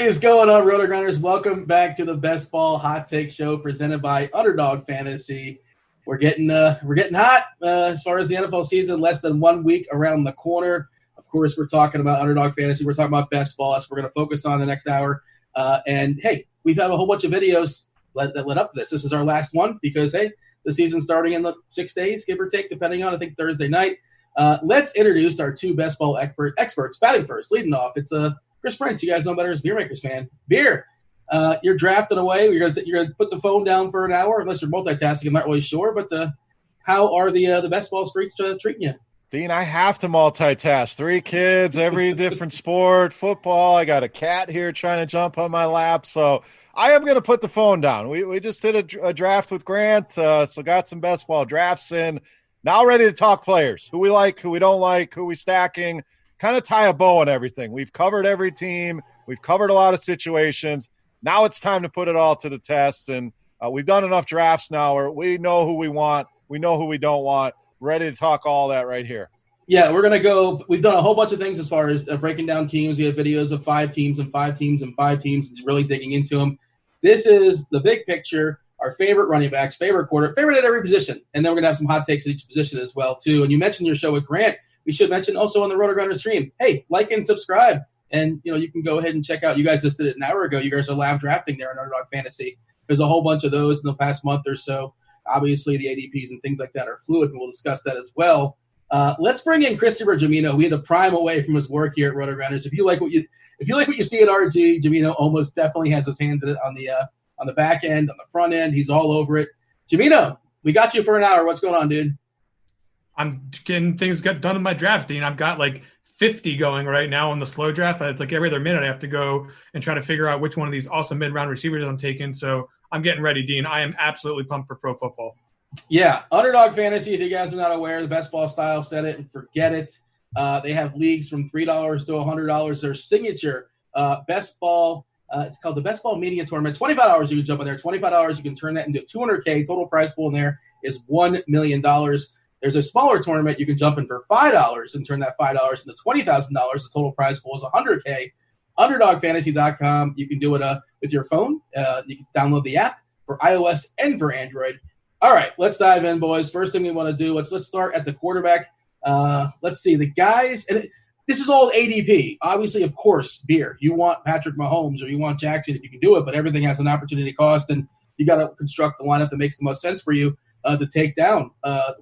is going on, RotoGrinders? Welcome back to the Best Ball Hot Take Show presented by Underdog Fantasy. We're getting hot as far as the NFL season. Less than 1 week around the corner. Of course, we're talking about Underdog Fantasy. We're talking about Best Ball. That's what we're going to focus on the next hour. And hey, we've had a whole bunch of videos that led up to this. This is our last one because hey, the season's starting in the 6 days, give or take, depending on I think Thursday night. Let's introduce our two Best Ball experts. Batting first, leading off. It's Chris Prince. You guys know better as Beer Makers fan. Beer, you're drafting away. You're gonna put the phone down for an hour, unless you're multitasking. I'm not really sure, but how are the Best Ball streets treating you? Dean, I have to multitask. 3 kids, every different sport, football. I got a cat here trying to jump on my lap, so I am going to put the phone down. We just did a draft with Grant, so got some Best Ball drafts in. Now ready to talk players, who we like, who we don't like, who we stacking, kind of tie a bow on everything. We've covered every team. We've covered a lot of situations. Now it's time to put it all to the test, and we've done enough drafts now where we know who we want. We know who we don't want. Ready to talk all that right here. Yeah, we're going to go – we've done a whole bunch of things as far as breaking down teams. We have videos of 5 teams and 5 teams and 5 teams, and really digging into them. This is the big picture, our favorite running backs, favorite at every position. And then we're going to have some hot takes at each position as well, too. And you mentioned your show with Grant. We should mention also on the RotoGrinders stream, hey, like and subscribe. And, you can go ahead and check out – you guys just did it an hour ago. You guys are live drafting there on Underdog Fantasy. There's a whole bunch of those in the past month or so. Obviously, the ADPs and things like that are fluid, and we'll discuss that as well. Let's bring in Christopher Jamino. We had to pry him away from his work here at RotoGrinders. If you like what you see at RG, Jamino almost definitely has his hands in it on the back end, on the front end. He's all over it. Jamino, we got you for an hour. What's going on, dude? I'm getting things done in my draft, Dean. I've got like 50 going right now on the slow draft. It's like every other minute I have to go and try to figure out which one of these awesome mid-round receivers I'm taking. So I'm getting ready, Dean. I am absolutely pumped for pro football. Yeah, Underdog Fantasy, if you guys are not aware, the Best Ball style, set it and forget it. They have leagues from $3 to $100. Their signature Best Ball, it's called the Best Ball Media Tournament. $25 you can jump in there. $25 you can turn that into $200K. Total prize pool in there is $1 million. There's a smaller tournament you can jump in for $5 and turn that $5 into $20,000. The total prize pool is $100K. UnderdogFantasy.com. You can do it with your phone. You can download the app for iOS and for Android. All right, let's dive in, boys. First thing we want to do, let's start at the quarterback. Let's see, the guys, and this is all ADP. Obviously, of course, Beer. You want Patrick Mahomes or you want Jackson if you can do it, but everything has an opportunity cost, and you got to construct the lineup that makes the most sense for you to take down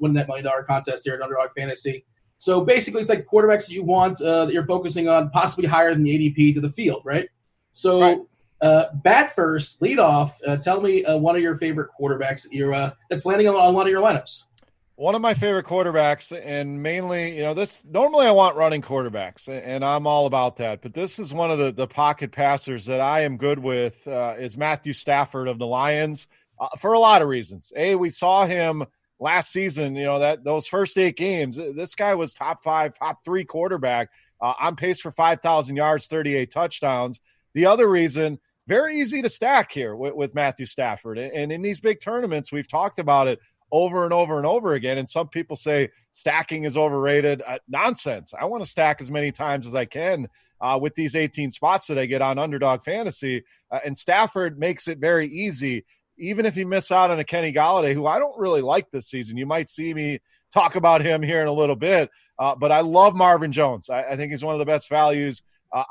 winning that $1 million contest here at Underdog Fantasy. So basically, it's like quarterbacks that you want that you're focusing on possibly higher than the ADP to the field, right? So right. Bat first, lead off. Tell me one of your favorite quarterbacks that's landing on one of your lineups. One of my favorite quarterbacks, and mainly, this normally I want running quarterbacks, and I'm all about that. But this is one of the pocket passers that I am good with is Matthew Stafford of the Lions for a lot of reasons. We saw him last season, those first 8 games, this guy was top 5, top 3 quarterback on pace for 5,000 yards, 38 touchdowns. The other reason, very easy to stack here with Matthew Stafford. And in these big tournaments, we've talked about it over and over and over again. And some people say stacking is overrated. Nonsense. I want to stack as many times as I can with these 18 spots that I get on Underdog Fantasy. And Stafford makes it very easy. Even if you miss out on a Kenny Golladay, who I don't really like this season, you might see me talk about him here in a little bit. But I love Marvin Jones. I think he's one of the best values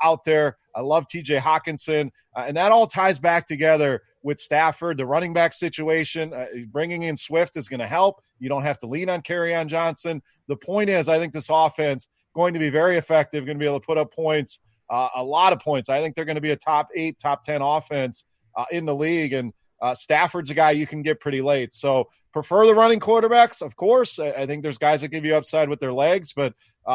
out there. I love TJ Hawkinson. And that all ties back together with Stafford. The running back situation, bringing in Swift is going to help. You don't have to lean on Kerryon Johnson. The point is, I think this offense going to be very effective, going to be able to put up points, a lot of points. I think they're going to be a top 8, top 10 offense in the league. And Stafford's a guy you can get pretty late. So prefer the running quarterbacks, of course. I think there's guys that give you upside with their legs, but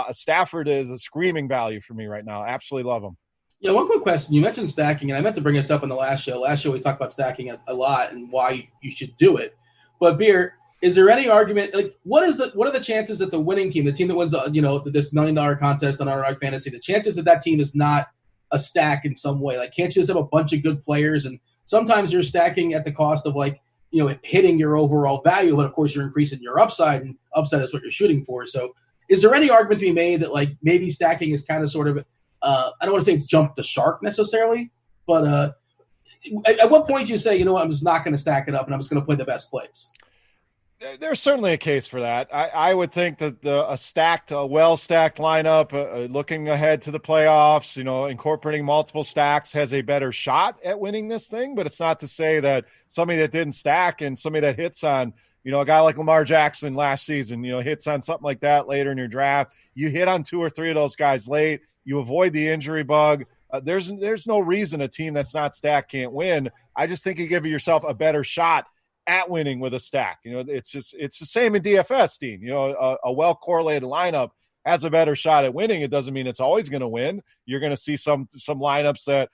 Stafford is a screaming value for me right now. Absolutely love him. Yeah, one quick question. You mentioned stacking, and I meant to bring this up on the last show. Last show we talked about stacking a lot and why you should do it. But Beer, is there any argument? Like, what are the chances that the winning team, the team that wins, this $1 million contest on Underdog Fantasy, the chances that team is not a stack in some way? Like, can't you just have a bunch of good players? And sometimes you're stacking at the cost of hitting your overall value, but of course you're increasing your upside, and upside is what you're shooting for. So, is there any argument to be made that maybe stacking is kind of sort of I don't want to say it's jumped the shark necessarily, But at what point do you say, you know what, I'm just not going to stack it up and I'm just going to play the best plays? There's certainly a case for that. I would think that a well-stacked lineup, looking ahead to the playoffs, incorporating multiple stacks has a better shot at winning this thing. But it's not to say that somebody that didn't stack and somebody that hits on, a guy like Lamar Jackson last season, hits on something like that later in your draft. You hit on 2 or 3 of those guys late. You avoid the injury bug. There's no reason a team that's not stacked can't win. I just think you give yourself a better shot at winning with a stack. It's the same in DFS, Dean. A well-correlated lineup has a better shot at winning. It doesn't mean it's always going to win. You're going to see some lineups that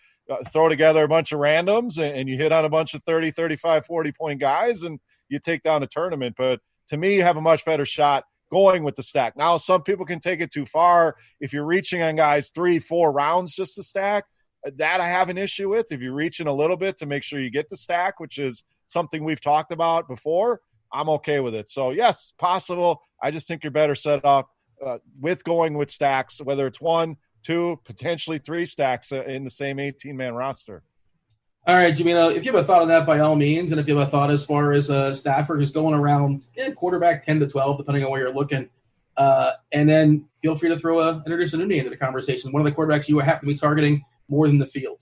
throw together a bunch of randoms and you hit on a bunch of 30, 35, 40-point guys and you take down a tournament. But to me, you have a much better shot going with the stack. Now, some people can take it too far. If you're reaching on guys 3-4 rounds just to stack, that I have an issue with. If you're reaching a little bit to make sure you get the stack, which is something we've talked about before, I'm okay with it. So yes, possible. I just think you're better set up with going with stacks, whether it's 1, 2, potentially 3 stacks in the same 18-man roster. All right, Jamino, if you have a thought on that, by all means, and if you have a thought as far as Stafford who's going around quarterback 10 to 12, depending on where you're looking, and then feel free to introduce a new name into the conversation. One of the quarterbacks you happen to be targeting more than the field.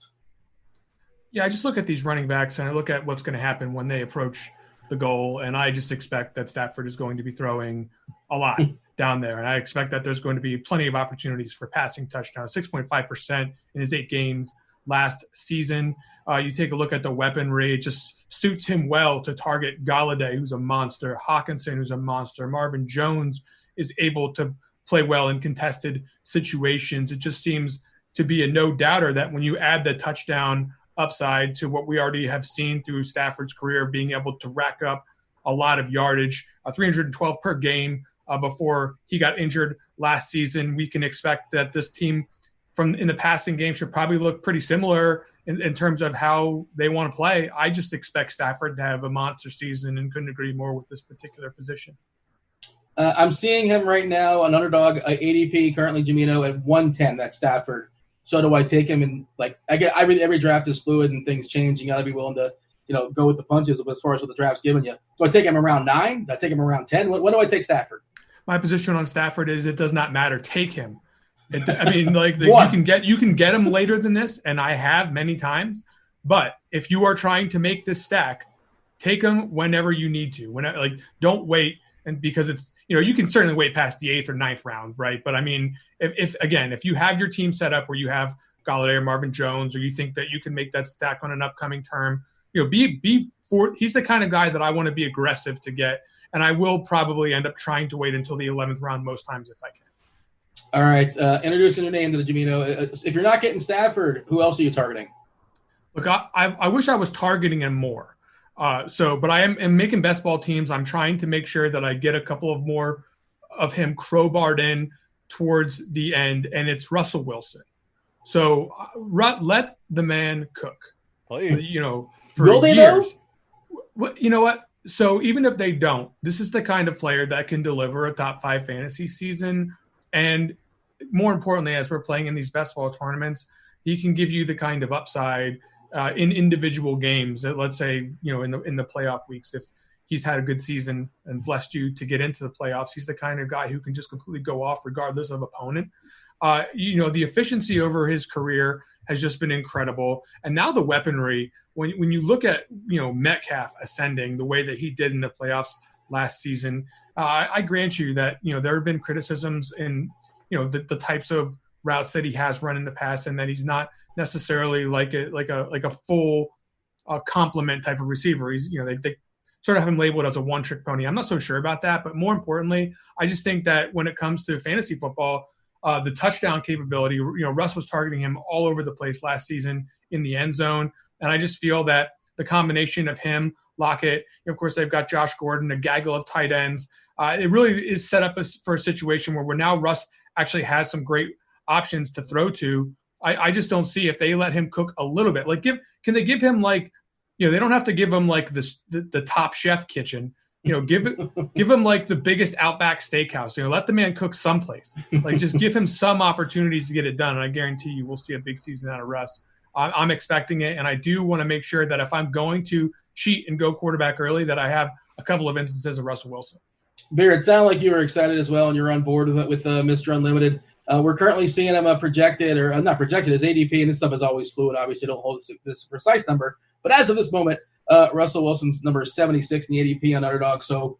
Yeah, I just look at these running backs and I look at what's going to happen when they approach the goal, and I just expect that Stafford is going to be throwing a lot down there, and I expect that there's going to be plenty of opportunities for passing touchdowns, 6.5% in his 8 games last season. You take a look at the weaponry, it just suits him well to target Galladay, who's a monster, Hawkinson, who's a monster, Marvin Jones is able to play well in contested situations. It just seems to be a no-doubter that when you add the touchdown upside to what we already have seen through Stafford's career, being able to rack up a lot of yardage, 312 per game before he got injured last season, we can expect that this team in the passing game should probably look pretty similar in terms of how they want to play. I just expect Stafford to have a monster season and couldn't agree more with this particular position. I'm seeing him right now on Underdog, ADP currently, Jamino, at 110. That's Stafford. So do I take him? And every draft is fluid and things change. You got to be willing to go with the punches as far as what the draft's giving you. Do I take him around 9? Do I take him around 10? When do I take Stafford? My position on Stafford is it does not matter. Take him. You can get him later than this, and I have many times. But if you are trying to make this stack, take him whenever you need to. Don't wait, and because it's you can certainly wait past the 8th or 9th round, right? But I mean, if you have your team set up where you have Galladay or Marvin Jones, or you think that you can make that stack on an upcoming term, he's the kind of guy that I want to be aggressive to get, and I will probably end up trying to wait until the 11th round most times if I can. All right, introduce a new name to the Jamino. If you're not getting Stafford, who else are you targeting? Look, I wish I was targeting him more. But I am making best ball teams. I'm trying to make sure that I get a couple of more of him crowbarred in towards the end, and it's Russell Wilson. So let the man cook. Please. For Will they years. Know? You know what? So even if they don't, this is the kind of player that can deliver a top 5 fantasy season. And more importantly, as we're playing in these best ball tournaments, he can give you the kind of upside in individual games that, let's say, in the playoff weeks, if he's had a good season and blessed you to get into the playoffs, he's the kind of guy who can just completely go off regardless of opponent. The efficiency over his career has just been incredible. And now the weaponry, when you look at, Metcalf ascending the way that he did in the playoffs last season, I grant you that, there have been criticisms in, the types of routes that he has run in the past, and that he's not necessarily like a full complement type of receiver. He's, they sort of have him labeled as a one-trick pony. I'm not so sure about that, but more importantly, I just think that when it comes to fantasy football, the touchdown capability, Russ was targeting him all over the place last season in the end zone, and I just feel that the combination of him, Lockett, of course, they've got Josh Gordon, a gaggle of tight ends. It really is set up for a situation where now Russ actually has some great options to throw to. I just don't see if they let him cook a little bit. Can they give him they don't have to give him the Top Chef kitchen. Give him the biggest Outback Steakhouse. Let the man cook someplace. Just give him some opportunities to get it done, and I guarantee you we'll see a big season out of Russ. I'm expecting it, and I do want to make sure that if I'm going to cheat and go quarterback early, that I have a couple of instances of Russell Wilson. Beer, it sounded like you were excited as well, and you're on board with Mr. Unlimited. We're currently seeing him projected, or not projected, as ADP, and this stuff is always fluid. Obviously, don't hold this precise number. But as of this moment, Russell Wilson's number is 76 in the ADP on Underdog. So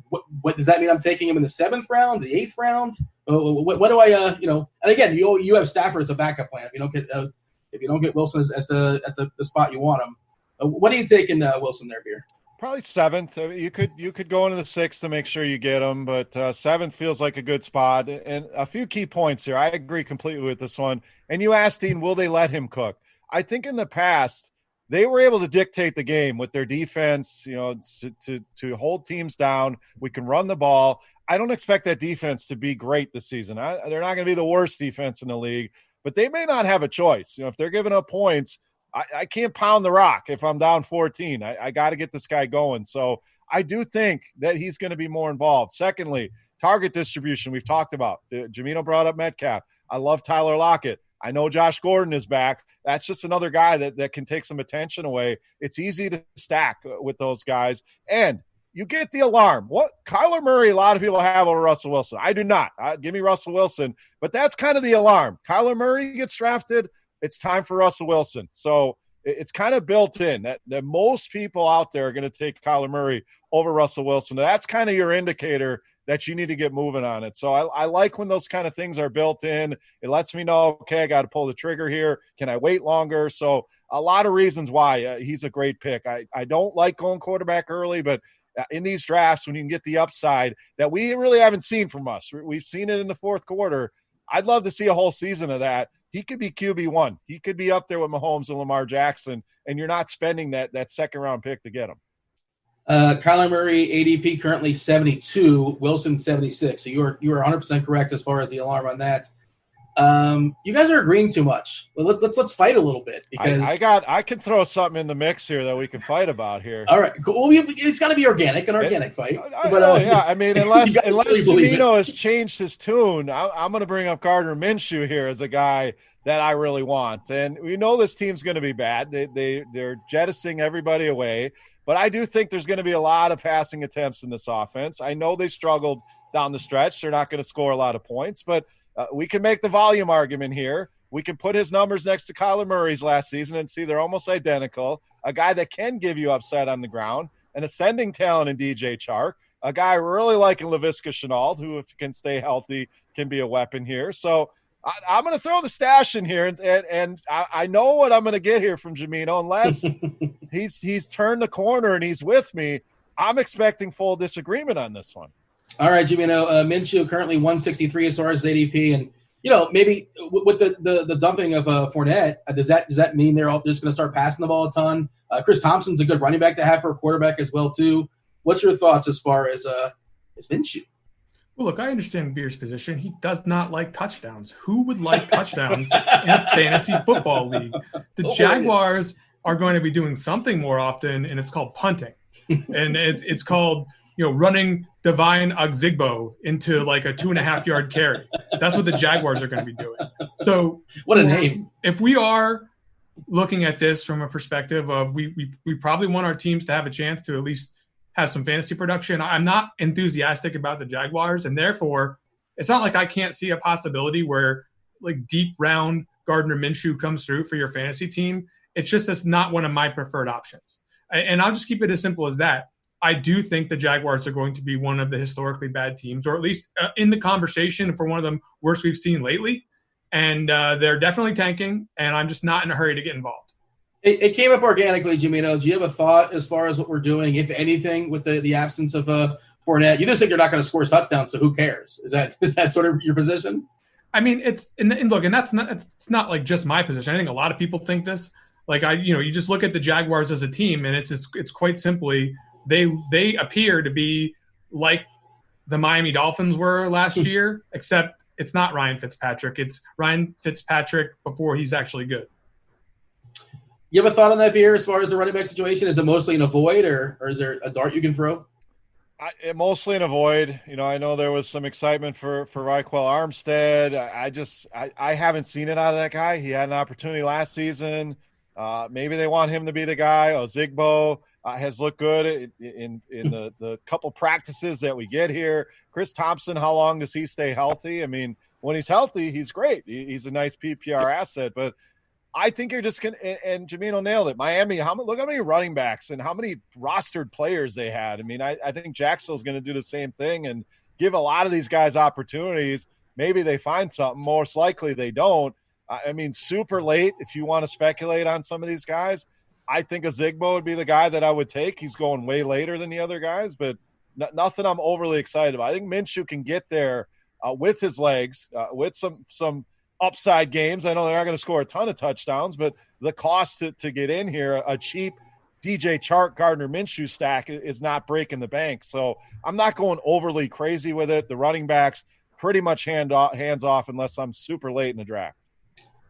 what does that mean? I'm taking him in the 7th round, the 8th round? What do I, and again, you have Stafford as a backup plan. If you don't get Wilson at the spot you want him. What are you taking Wilson there, Beer? Probably 7th. I mean, you could go into the 6th to make sure you get him, but 7th feels like a good spot. And a few key points here. I agree completely with this one. And you asked, Dean, will they let him cook? I think in the past they were able to dictate the game with their defense, to hold teams down. We can run the ball. I don't expect that defense to be great this season. They're not going to be the worst defense in the league, but they may not have a choice. If they're giving up points, I can't pound the rock if I'm down 14. I got to get this guy going. So I do think that he's going to be more involved. Secondly, target distribution we've talked about. Jamino brought up Metcalf. I love Tyler Lockett. I know Josh Gordon is back. That's just another guy that can take some attention away. It's easy to stack with those guys. And you get the alarm. What Kyler Murray, a lot of people have over Russell Wilson. I do not. Give me Russell Wilson. But that's kind of the alarm. Kyler Murray gets drafted. It's time for Russell Wilson. So it's kind of built in that most people out there are going to take Kyler Murray over Russell Wilson. That's kind of your indicator that you need to get moving on it. So I like when those kind of things are built in. It lets me know, okay, I got to pull the trigger here. Can I wait longer? So a lot of reasons why he's a great pick. I don't like going quarterback early, but in these drafts, when you can get the upside that we really haven't seen from us, we've seen it in the 4th quarter. I'd love to see a whole season of that. He could be QB1. He could be up there with Mahomes and Lamar Jackson, and you're not spending that 2nd-round pick to get him. Kyler Murray, ADP currently 72, Wilson 76. So you are 100% correct as far as the alarm on that. You guys are agreeing too much. Well, let's fight a little bit because I can throw something in the mix here that we can fight about here. All right, cool. Well, it's got to be organic fight. Yeah, I mean, unless Jamino has changed his tune, I'm going to bring up Gardner Minshew here as a guy that I really want. And we know this team's going to be bad. They're jettisoning everybody away. But I do think there's going to be a lot of passing attempts in this offense. I know they struggled down the stretch. They're not going to score a lot of points, but we can make the volume argument here. We can put his numbers next to Kyler Murray's last season and see they're almost identical. A guy that can give you upside on the ground, an ascending talent in DJ Chark, a guy really liking Laviska Shenault, who, if he can stay healthy, can be a weapon here. So I'm going to throw the stash in here, and I know what I'm going to get here from Jamino. Unless he's turned the corner and he's with me, I'm expecting full disagreement on this one. All right, Jamino. Minshew currently 163 as far as ADP, and maybe with the dumping of Fournette, does that mean they're all just going to start passing the ball a ton? Chris Thompson's a good running back to have for a quarterback as well too. What's your thoughts as far as Minshew? Well, look, I understand Beer's position. He does not like touchdowns. Who would like touchdowns in a fantasy football league? The Jaguars are going to be doing something more often, and it's called punting. And it's called, running Divine Oxigbo into like a 2.5-yard carry. That's what the Jaguars are going to be doing. So what a name. If we are looking at this from a perspective of we probably want our teams to have a chance to at least have some fantasy production, I'm not enthusiastic about the Jaguars, and therefore it's not like I can't see a possibility where like deep round Gardner Minshew comes through for your fantasy team. It's just that's not one of my preferred options. And I'll just keep it as simple as that. I do think the Jaguars are going to be one of the historically bad teams, or at least in the conversation for one of the worst we've seen lately. And they're definitely tanking, and I'm just not in a hurry to get involved. It came up organically, Jamino. Do you have a thought as far as what we're doing, if anything, with the absence of Fournette? You just think they're not going to score touchdowns, so who cares? Is that sort of your position? I mean, it's not like just my position. I think a lot of people think this. Like you just look at the Jaguars as a team, and it's quite simply they appear to be like the Miami Dolphins were last year, except it's not Ryan Fitzpatrick. It's Ryan Fitzpatrick before he's actually good. You have a thought on that, Beer, as far as the running back situation? Is it mostly an avoid, or is there a dart you can throw? Mostly an avoid. I know there was some excitement for Raquel Armstead. I haven't seen it out of that guy. He had an opportunity last season. Maybe they want him to be the guy. Ozigbo has looked good in the couple practices that we get here. Chris Thompson, how long does he stay healthy? I mean, when he's healthy, he's great. He's a nice PPR asset, but I think you're just going to, and Jamino nailed it. Miami, look how many running backs and how many rostered players they had. I mean, I think Jacksonville's going to do the same thing and give a lot of these guys opportunities. Maybe they find something. Most likely they don't. I mean, super late, if you want to speculate on some of these guys, I think Ozigbo would be the guy that I would take. He's going way later than the other guys, but nothing I'm overly excited about. I think Minshew can get there with his legs, with some upside games. I know they're not going to score a ton of touchdowns, but the cost to get in here, a cheap DJ Chark, Gardner Minshew stack is not breaking the bank. So I'm not going overly crazy with it. The running backs pretty much hands off unless I'm super late in the draft.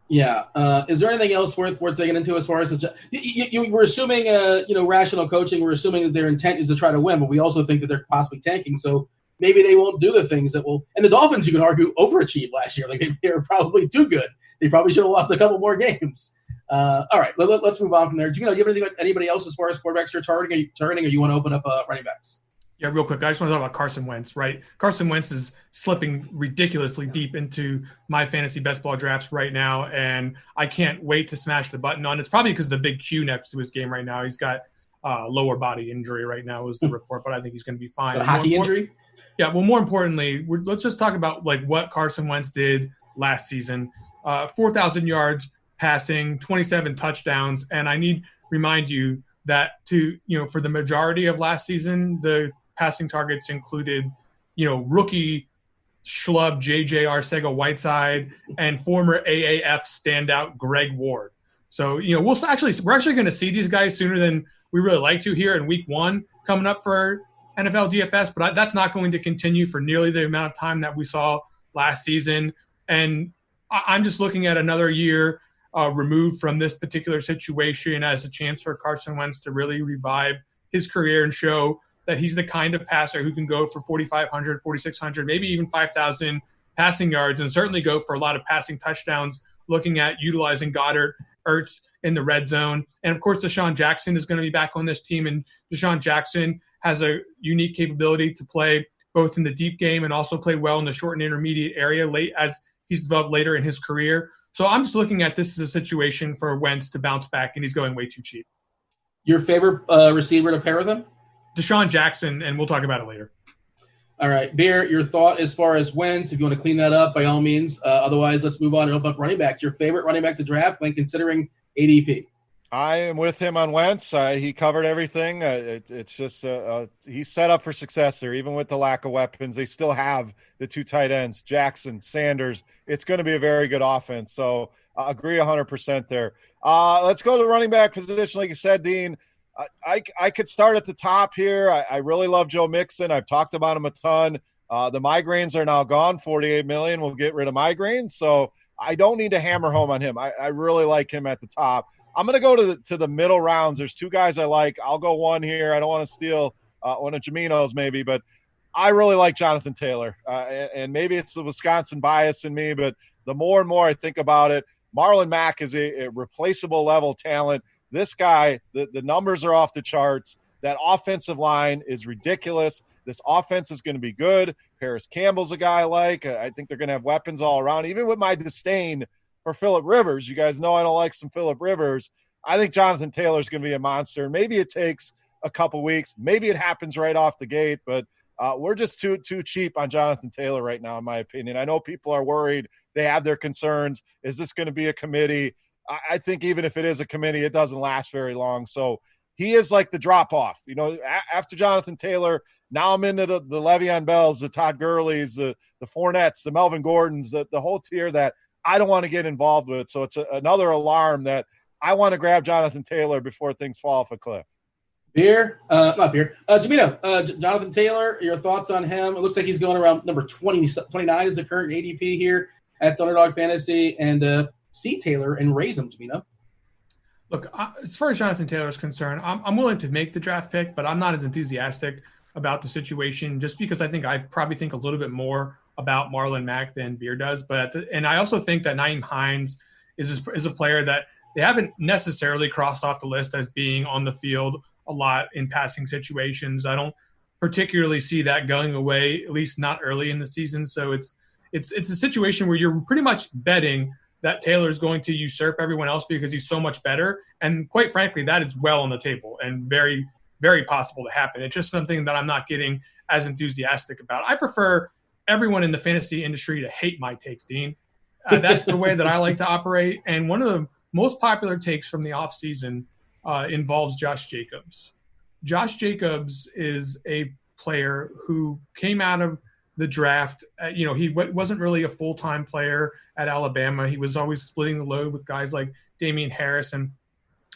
Yeah. Is there anything else worth digging into as far as we're assuming, rational coaching. We're assuming that their intent is to try to win, but we also think that they're possibly tanking. So maybe they won't do the things that will. And the Dolphins, you can argue, overachieved last year. Like they were probably too good. They probably should have lost a couple more games. All right, let's move on from there. Do you have anything about anybody else as far as quarterbacks you're targeting, or you want to open up running backs? Yeah, real quick. I just want to talk about Carson Wentz, right? Carson Wentz is slipping ridiculously deep into my fantasy best ball drafts right now, and I can't wait to smash the button on. It's probably because of the big Q next to his game right now. He's got lower body injury right now was the report, but I think he's going to be fine. Is it a hockey injury? Yeah, well, more importantly, let's just talk about like what Carson Wentz did last season. 4,000 yards passing, 27 touchdowns, and I need to remind you that for the majority of last season, the passing targets included, rookie schlub J.J. Arcega-Whiteside and former AAF standout Greg Ward. So, we're actually going to see these guys sooner than we really like to here in week 1 coming up for NFL DFS, but that's not going to continue for nearly the amount of time that we saw last season. And I'm just looking at another year removed from this particular situation as a chance for Carson Wentz to really revive his career and show that he's the kind of passer who can go for 4,500, 4,600, maybe even 5,000 passing yards, and certainly go for a lot of passing touchdowns, looking at utilizing Goddard, Ertz in the red zone. And, of course, Deshaun Jackson is going to be back on this team, and Deshaun Jackson has a unique capability to play both in the deep game and also play well in the short and intermediate area late as he's developed later in his career. So I'm just looking at this as a situation for Wentz to bounce back, and he's going way too cheap. Your favorite receiver to pair with him? Deshaun Jackson, and we'll talk about it later. All right. Bear, your thought as far as Wentz, if you want to clean that up, by all means. Otherwise, let's move on and open up running back. Your favorite running back to draft when considering ADP? I am with him on Wentz. He covered everything. It's just he's set up for success there, even with the lack of weapons. They still have the 2 tight ends, Jackson, Sanders. It's going to be a very good offense. So I agree 100% there. Let's go to the running back position. Like you said, Dean, I could start at the top here. I really love Joe Mixon. I've talked about him a ton. The migraines are now gone. 48 million will get rid of migraines. So I don't need to hammer home on him. I really like him at the top. I'm going to go to the middle rounds. There's 2 guys I like. I'll go one here. I don't want to steal one of Jamino's maybe, but I really like Jonathan Taylor. And maybe it's the Wisconsin bias in me, but the more and more I think about it, Marlon Mack is a replaceable level talent. This guy, the numbers are off the charts. That offensive line is ridiculous. This offense is going to be good. Paris Campbell's a guy I like. I think they're going to have weapons all around. Even with my disdain for Phillip Rivers, you guys know I don't like some Phillip Rivers. I think Jonathan Taylor is going to be a monster. Maybe it takes a couple weeks. Maybe it happens right off the gate, but we're just too cheap on Jonathan Taylor right now, in my opinion. I know people are worried. They have their concerns. Is this going to be a committee? I think even if it is a committee, it doesn't last very long. So he is like the drop-off. After Jonathan Taylor, now I'm into the Le'Veon Bells, the Todd Gurleys, the Fournettes, the Melvin Gordons, the whole tier that I don't want to get involved with. So it's another alarm that I want to grab Jonathan Taylor before things fall off a cliff. Jamino, Jonathan Taylor, your thoughts on him? It looks like he's going around number 29 is the current ADP here at Underdog Fantasy. And see Taylor and raise him, Jamino. Look, as far as Jonathan Taylor is concerned, I'm willing to make the draft pick, but I'm not as enthusiastic about the situation, just because I probably think a little bit more about Marlon Mack than Beer does. And I also think that Nyheim Hines is a player that they haven't necessarily crossed off the list as being on the field a lot in passing situations. I don't particularly see that going away, at least not early in the season. So it's a situation where you're pretty much betting that Taylor is going to usurp everyone else because he's so much better. And quite frankly, that is well on the table and very, very possible to happen. It's just something that I'm not getting as enthusiastic about. I prefer everyone in the fantasy industry to hate my takes, Dean. That's the way that I like to operate. And one of the most popular takes from the offseason involves Josh Jacobs. Josh Jacobs is a player who came out of the draft. He wasn't really a full-time player at Alabama. He was always splitting the load with guys like Damian Harris. And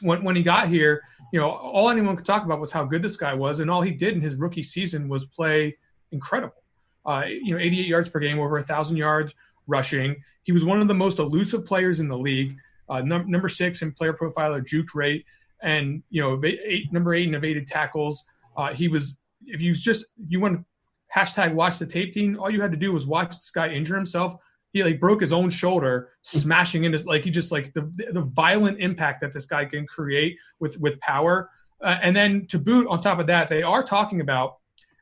when he got here, all anyone could talk about was how good this guy was. And all he did in his rookie season was play incredible. 88 yards per game, over 1,000 yards rushing. He was one of the most elusive players in the league. Number 6 in player profiler juke rate, and number 8 in evaded tackles. He was, if you want to hashtag watch the tape, Dean, all you had to do was watch this guy injure himself. He broke his own shoulder, smashing into the violent impact that this guy can create with power. And then to boot, on top of that, they are talking about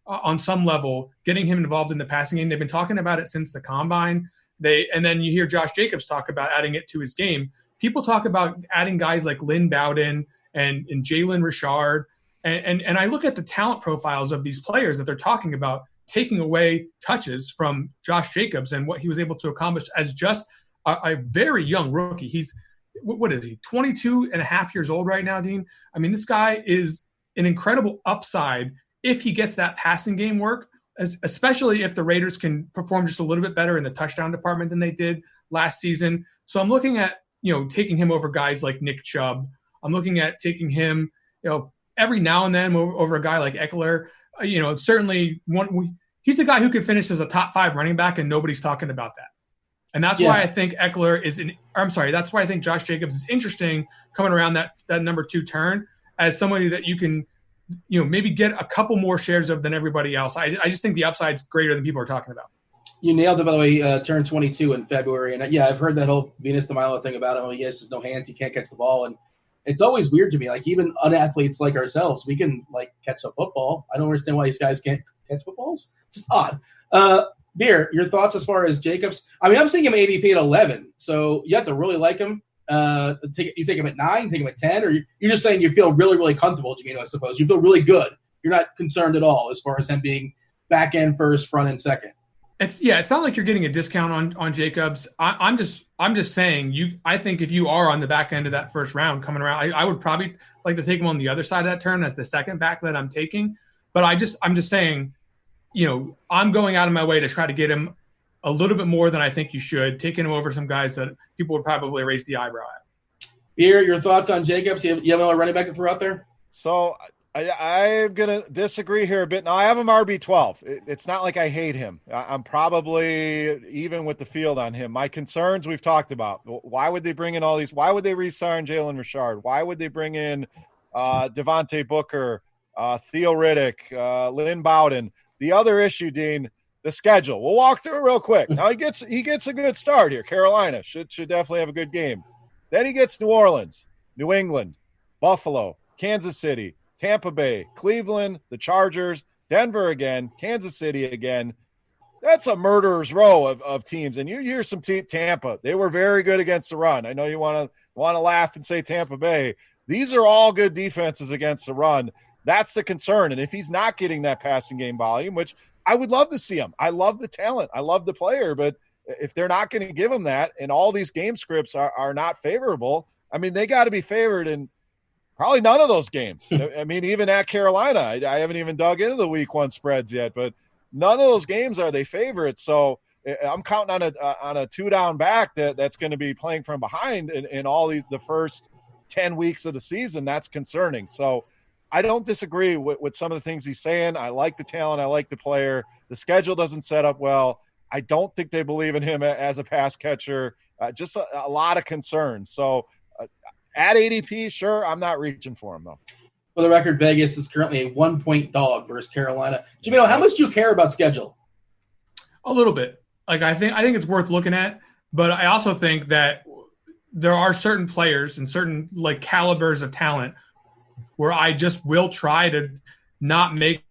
on some level getting him involved in the passing game. They've been talking about it since the combine. And then you hear Josh Jacobs talk about adding it to his game. People talk about adding guys like Lynn Bowden and Jalen Richard. And I look at the talent profiles of these players that they're talking about taking away touches from Josh Jacobs and what he was able to accomplish as just a very young rookie. He's, what is he, 22 and a half years old right now, Dean? I mean, this guy is an incredible upside if he gets that passing game work, especially if the Raiders can perform just a little bit better in the touchdown department than they did last season. So I'm looking at, taking him over guys like Nick Chubb. I'm looking at taking him, every now and then over a guy like Eckler. Certainly he's the guy who could finish as a top 5 running back, and nobody's talking about that. And that's why I think that's why I think Josh Jacobs is interesting coming around that number 2 turn as somebody that you can, maybe get a couple more shares of than everybody else. I just think the upside's greater than people are talking about. You nailed it, by the way. Turned 22 in February. And I've heard that whole Venus de Milo thing about him. He has just no hands. He can't catch the ball. And it's always weird to me. Like, even unathletes like ourselves, we can catch a football. I don't understand why these guys can't catch footballs. Just odd. Beer, your thoughts as far as Jacobs? I mean, I'm seeing him ADP at 11. So you have to really like him. You take him at 9, take him at 10, or you're just saying you feel really, really comfortable, Jamino, I suppose. You feel really good. You're not concerned at all as far as him being back end first, front end second. It's not like you're getting a discount on Jacobs. I'm just saying I think if you are on the back end of that first round coming around, I would probably like to take him on the other side of that turn as the second back that I'm taking. But I'm just saying, I'm going out of my way to try to get him a little bit more than I think you should, taking him over some guys that people would probably raise the eyebrow at. Beer, your thoughts on Jacobs? You have another running back to throw out there? So I'm going to disagree here a bit. Now, I have him RB12. It's not like I hate him. I'm probably even with the field on him. My concerns we've talked about. Why would they bring in all these? Why would they re-sign Jalen Richard? Why would they bring in Devontae Booker, Theo Riddick, Lynn Bowden? The other issue, Dean, the schedule. We'll walk through it real quick. Now, he gets a good start here. Carolina should definitely have a good game. Then he gets New Orleans, New England, Buffalo, Kansas City, Tampa Bay, Cleveland, the Chargers, Denver again, Kansas City again. That's a murderer's row of teams. And you hear some Tampa. They were very good against the run. I know you want to laugh and say Tampa Bay. These are all good defenses against the run. That's the concern. And if he's not getting that passing game volume, which I would love to see him. I love the talent. I love the player. But if they're not going to give him that and all these game scripts are not favorable, I mean, they got to be favored in probably none of those games. I mean, even at Carolina, I haven't even dug into the week 1 spreads yet, but none of those games are they favorites. So I'm counting on a 2-down back that's going to be playing from behind in all the first 10 weeks of the season. That's concerning. So I don't disagree with some of the things he's saying. I like the talent. I like the player. The schedule doesn't set up well. I don't think they believe in him as a pass catcher. Just a lot of concerns. So at ADP, sure, I'm not reaching for him, though. For the record, Vegas is currently a 1-point dog versus Carolina. Jamino, how much do you care about schedule? A little bit. Like I think it's worth looking at, but I also think that there are certain players and certain like calibers of talent where I just will try to not make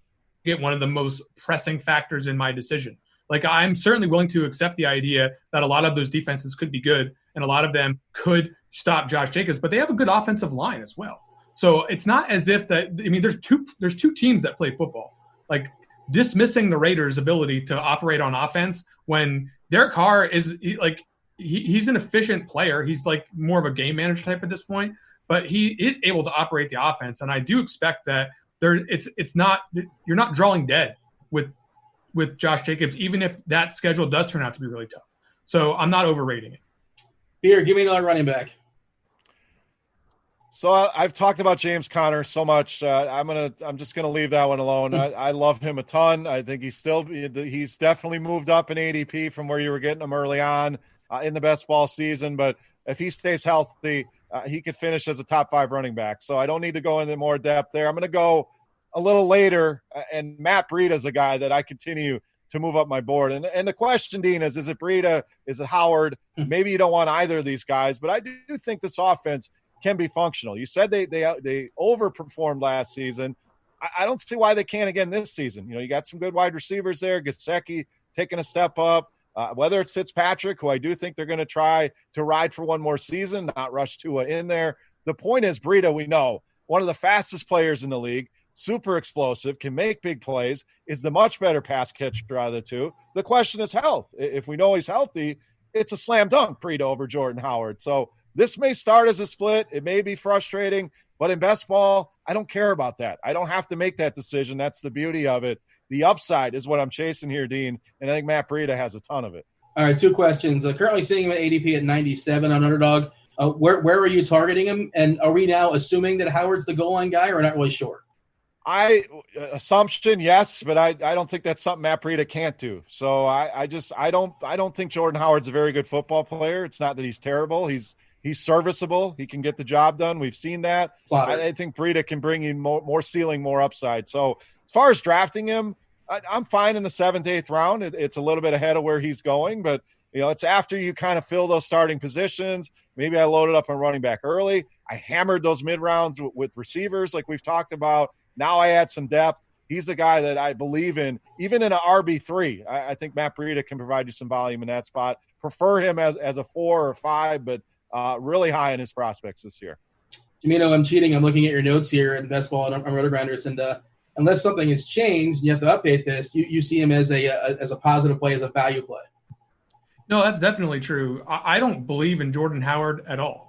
it one of the most pressing factors in my decision. Like I'm certainly willing to accept the idea that a lot of those defenses could be good and a lot of them could stop Josh Jacobs, but they have a good offensive line as well. So it's not as if that, I mean, there's two teams that play football. Like dismissing the Raiders' ability to operate on offense when Derek Carr is he's an efficient player. He's like more of a game manager type at this point, but he is able to operate the offense. And I do expect that it's not, you're not drawing dead with Josh Jacobs, even if that schedule does turn out to be really tough. So I'm not overrating it. Here, give me another running back. So I've talked about James Conner so much. I'm just gonna leave that one alone. I love him a ton. I think he's definitely moved up in ADP from where you were getting him early on in the best ball season. But if he stays healthy, he could finish as a top 5 running back. So I don't need to go into more depth there. I'm gonna go a little later, and Matt Breida is a guy that I continue to move up my board. And the question, Dean, is it Breida? Is it Howard? Maybe you don't want either of these guys, but I do think this offense can be functional. You said they overperformed last season. I don't see why they can't again this season. You know, you got some good wide receivers there. Gesicki taking a step up. Whether it's Fitzpatrick, who I do think they're going to try to ride for one more season, not rush Tua in there. The point is, Breida, we know, one of the fastest players in the league, super explosive, can make big plays, is the much better pass catcher out of the two. The question is health. If we know he's healthy, it's a slam dunk, Breida over Jordan Howard. So this may start as a split. It may be frustrating, but in best ball, I don't care about that. I don't have to make that decision. That's the beauty of it. The upside is what I'm chasing here, Dean, and I think Matt Breida has a ton of it. All right, 2 questions. Currently seeing him at ADP at 97 on Underdog. Where are you targeting him? And are we now assuming that Howard's the goal line guy, or not really sure? Assumption, yes, but I don't think that's something Matt Breida can't do. So I don't think Jordan Howard's a very good football player. It's not that he's terrible. He's serviceable. He can get the job done. We've seen that. I think Breida can bring you more ceiling, more upside. So as far as drafting him, I'm fine in the 7th, 8th round. It's a little bit ahead of where he's going, but you know, it's after you kind of fill those starting positions. Maybe I loaded up on running back early. I hammered those mid rounds with receivers like we've talked about. Now I add some depth. He's a guy that I believe in, even in an RB3. I think Matt Breida can provide you some volume in that spot. Prefer him as a 4 or 5, but really high in his prospects this year. Jamino, I'm cheating. I'm looking at your notes here in best ball and on RotoGrinders, and unless something has changed and you have to update this, you see him as a positive play, as a value play. No, that's definitely true. I don't believe in Jordan Howard at all.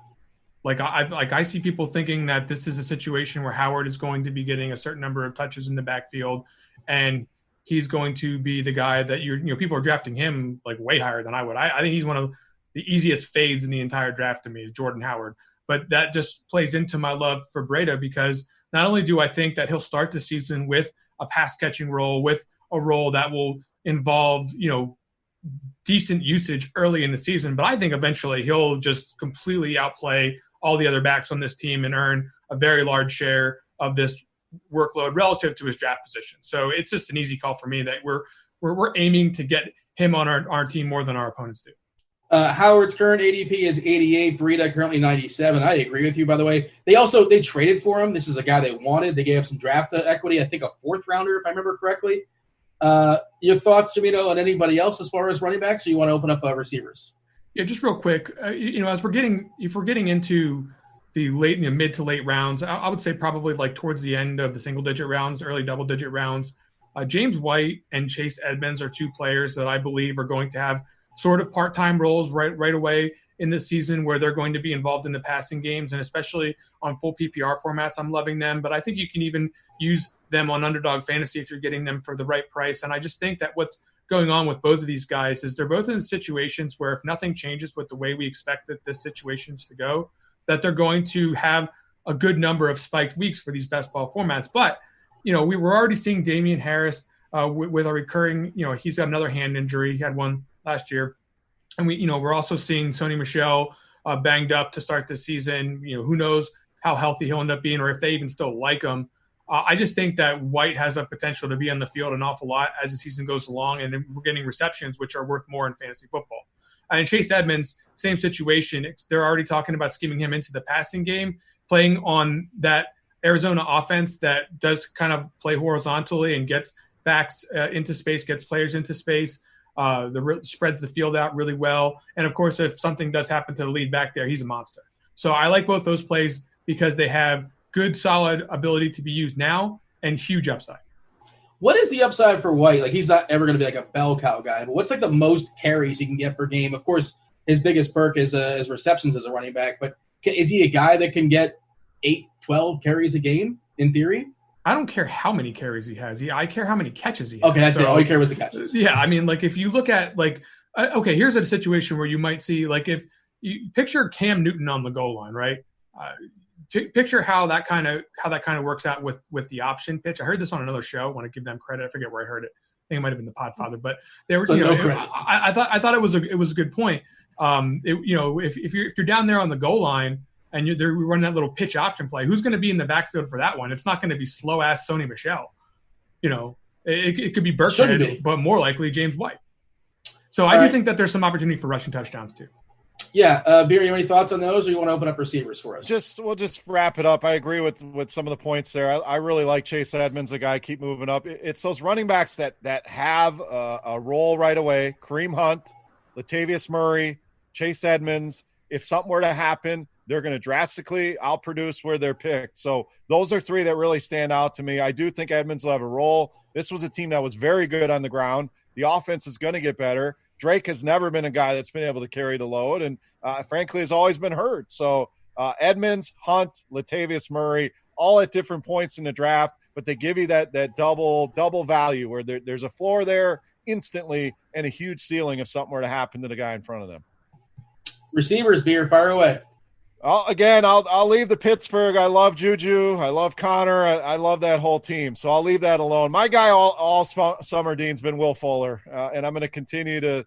I see people thinking that this is a situation where Howard is going to be getting a certain number of touches in the backfield, and he's going to be the guy that people are drafting him like way higher than I would. I think he's one of the easiest fades in the entire draft to me is Jordan Howard. But that just plays into my love for Breida, because not only do I think that he'll start the season with a pass catching role, with a role that will involve, decent usage early in the season, but I think eventually he'll just completely outplay all the other backs on this team and earn a very large share of this workload relative to his draft position. So it's just an easy call for me that we're aiming to get him on our team more than our opponents do. Howard's current ADP is 88. Breida currently 97. I agree with you, by the way. They traded for him. This is a guy they wanted. They gave him some draft equity, I think a 4th rounder, if I remember correctly. Your thoughts, Jamino, on anybody else as far as running backs, or you want to open up receivers? Yeah, just real quick. If we're getting into the mid to late rounds, I would say probably like towards the end of the single-digit rounds, early double-digit rounds. James White and Chase Edmonds are 2 players that I believe are going to have sort of part-time roles right away in this season, where they're going to be involved in the passing games, and especially on full PPR formats. I'm loving them, but I think you can even use them on Underdog Fantasy if you're getting them for the right price. And I just think that what's going on with both of these guys is they're both in situations where if nothing changes with the way we expect that this situation's to go, that they're going to have a good number of spiked weeks for these best ball formats. But, we were already seeing Damian Harris with a recurring, he's got another hand injury. He had one last year. And we're also seeing Sony Michel banged up to start this season. Who knows how healthy he'll end up being or if they even still like him. I just think that White has a potential to be on the field an awful lot as the season goes along, and we're getting receptions, which are worth more in fantasy football. And Chase Edmonds, same situation. They're already talking about scheming him into the passing game, playing on that Arizona offense that does kind of play horizontally and gets backs into space, gets players into space, spreads the field out really well. And, of course, if something does happen to the lead back there, he's a monster. So I like both those plays because they have good, solid ability to be used now and huge upside. What is the upside for White? Like, he's not ever going to be like a bell cow guy, but what's like the most carries he can get per game? Of course, his biggest perk is his receptions as a running back, but is he a guy that can get 8, 12 carries a game in theory? I don't care how many carries he has. I care how many catches he has. Okay, that's it. All you care was the catches. Yeah, I mean, like if you look at okay, here's a situation where you might see like if you picture Cam Newton on the goal line, right? Picture how that kind of works out with the option pitch. I heard this on another show. I want to give them credit. I forget where I heard it. I think it might have been the Podfather, but they were. I thought it was a good point. If you're down there on the goal line and they're running that little pitch option play, who's going to be in the backfield for that one? It's not going to be slow ass Sony Michel. It could be Burkhead, but more likely James White. So I do think that there's some opportunity for rushing touchdowns too. Yeah, Beer, you have any thoughts on those, or you want to open up receivers for us? We'll just wrap it up. I agree with some of the points there. I really like Chase Edmonds, a guy keep moving up. It's those running backs that have a role right away. Kareem Hunt, Latavius Murray, Chase Edmonds. If something were to happen, they're going to drastically outproduce where they're picked. So those are three that really stand out to me. I do think Edmonds will have a role. This was a team that was very good on the ground. The offense is going to get better. Drake has never been a guy that's been able to carry the load and, frankly, has always been hurt. So Edmonds, Hunt, Latavius Murray, all at different points in the draft, but they give you that double value where there's a floor there instantly and a huge ceiling if something were to happen to the guy in front of them. Receivers, Beer, fire away. I'll leave the Pittsburgh. I love Juju. I love Connor. I love that whole team. So I'll leave that alone. My guy all summer, Dean's been Will Fuller, and I'm going to continue to